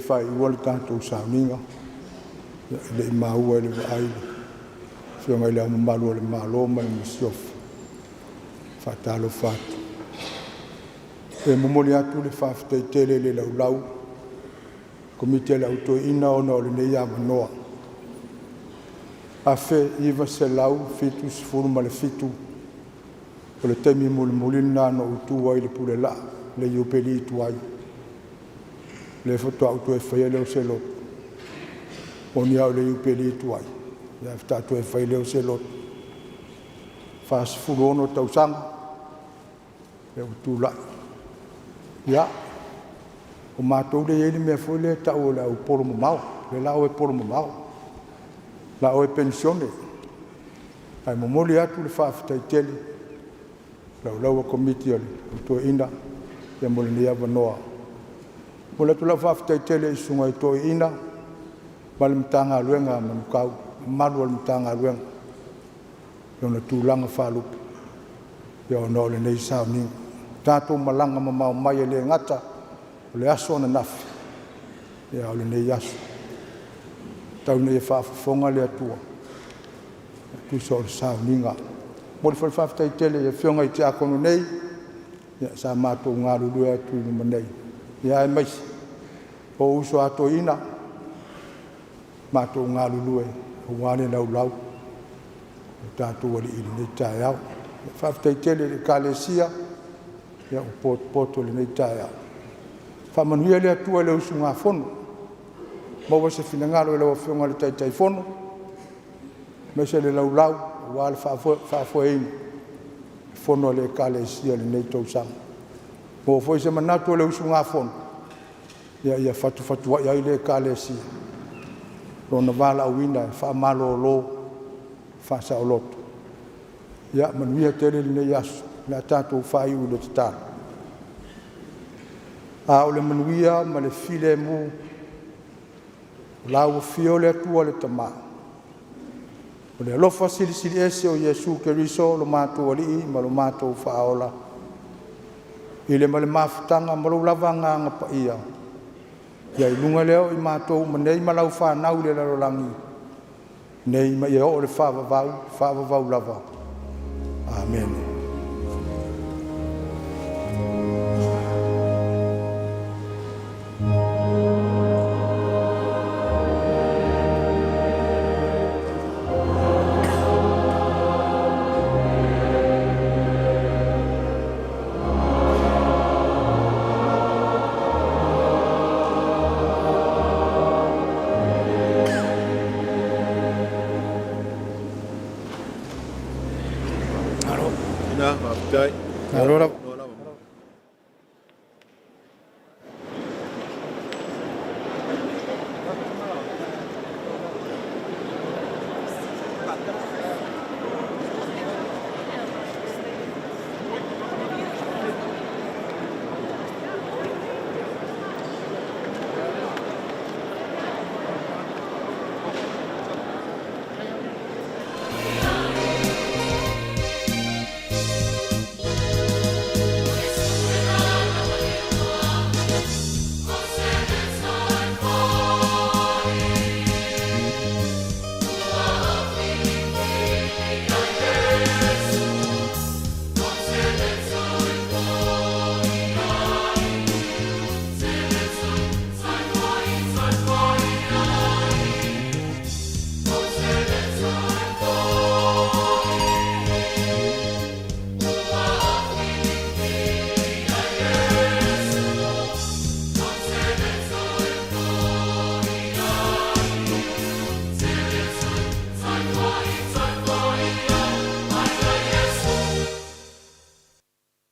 whai ua le tātou Sauniga, le i maua le ai, whionga le amalu le malo ma le misiof, whatalo whatu. E momoli atu le whawhitai tele le laulau, komite le auto ina ona o le nei a manoa. A whe iwa se lau fitu sifuru ma le fitu, o le temi muli nana utu ai le pule la, le IUPELI tu ai. Le foto auto e whaia leo se lot. Oni au le IUPELI tu ai. Ia fitatu e whaia leo se lot. Whaas furu ono tausanga, le utu la. Ia, o mātou le ieni mea fo le tau o le au polo mamau, le lao e polo mamau. La o e pensione. Ai momoli atu le whawhitai tele. Lau komiti o le uto ina. Ia mo le nia wanoa. Mo le tula whawhitai tele i sunga i toi ina. Ma le mtanga aluenga MANUKAU. Malu o le mtanga aluenga. Ia ona tūlanga whalupi. Ia ona o le nei Sauniga. Tātou malanga mamau mai e le ngata. O le aso na nafi. Ia o le nei aso. Tau nei e whaafafonga le atua. Tusa o le Sauniga. Mo le whawhitai tele e whionga i te akono nei. Ia sa mātou ngā ruru e atu i nima nei. Ia e maisi. O uso ato ina. Mātou ngā ruru e. O wane lau lau. O tātou wali ili nei Taeao. Whawhitai tele le kālesia. Ia o poto le nei Taeao. Whamanuia le atua le usu ngā FONO. Maua se finangalo e lawa whionga le taitai FONO. Mese le lau lau, wa le whaafo eini. FONO le kale sia le nei tausanga. Mo foi se manatu le usu ngā FONO. Ia fatu wa ia le kale sia. Rona wala uina, whaamalo o lo, whaasa o lotu. Ia manuia tele le nei asu, le tātou whai u le tatara. A o le manuia ma le file mu, lau fio le atua le tama. O le alofa sili ese o Yesu Keriso lo mātou alii ma lo mātou whaola. I le male mafutanga ma lo lavanga anga pa ia. Ia i lunga leo i mātou ma nei ma lau whanau le larolangi. Nei ma ia o le whaavavau lava. Amen. Ina, maaftai. Allora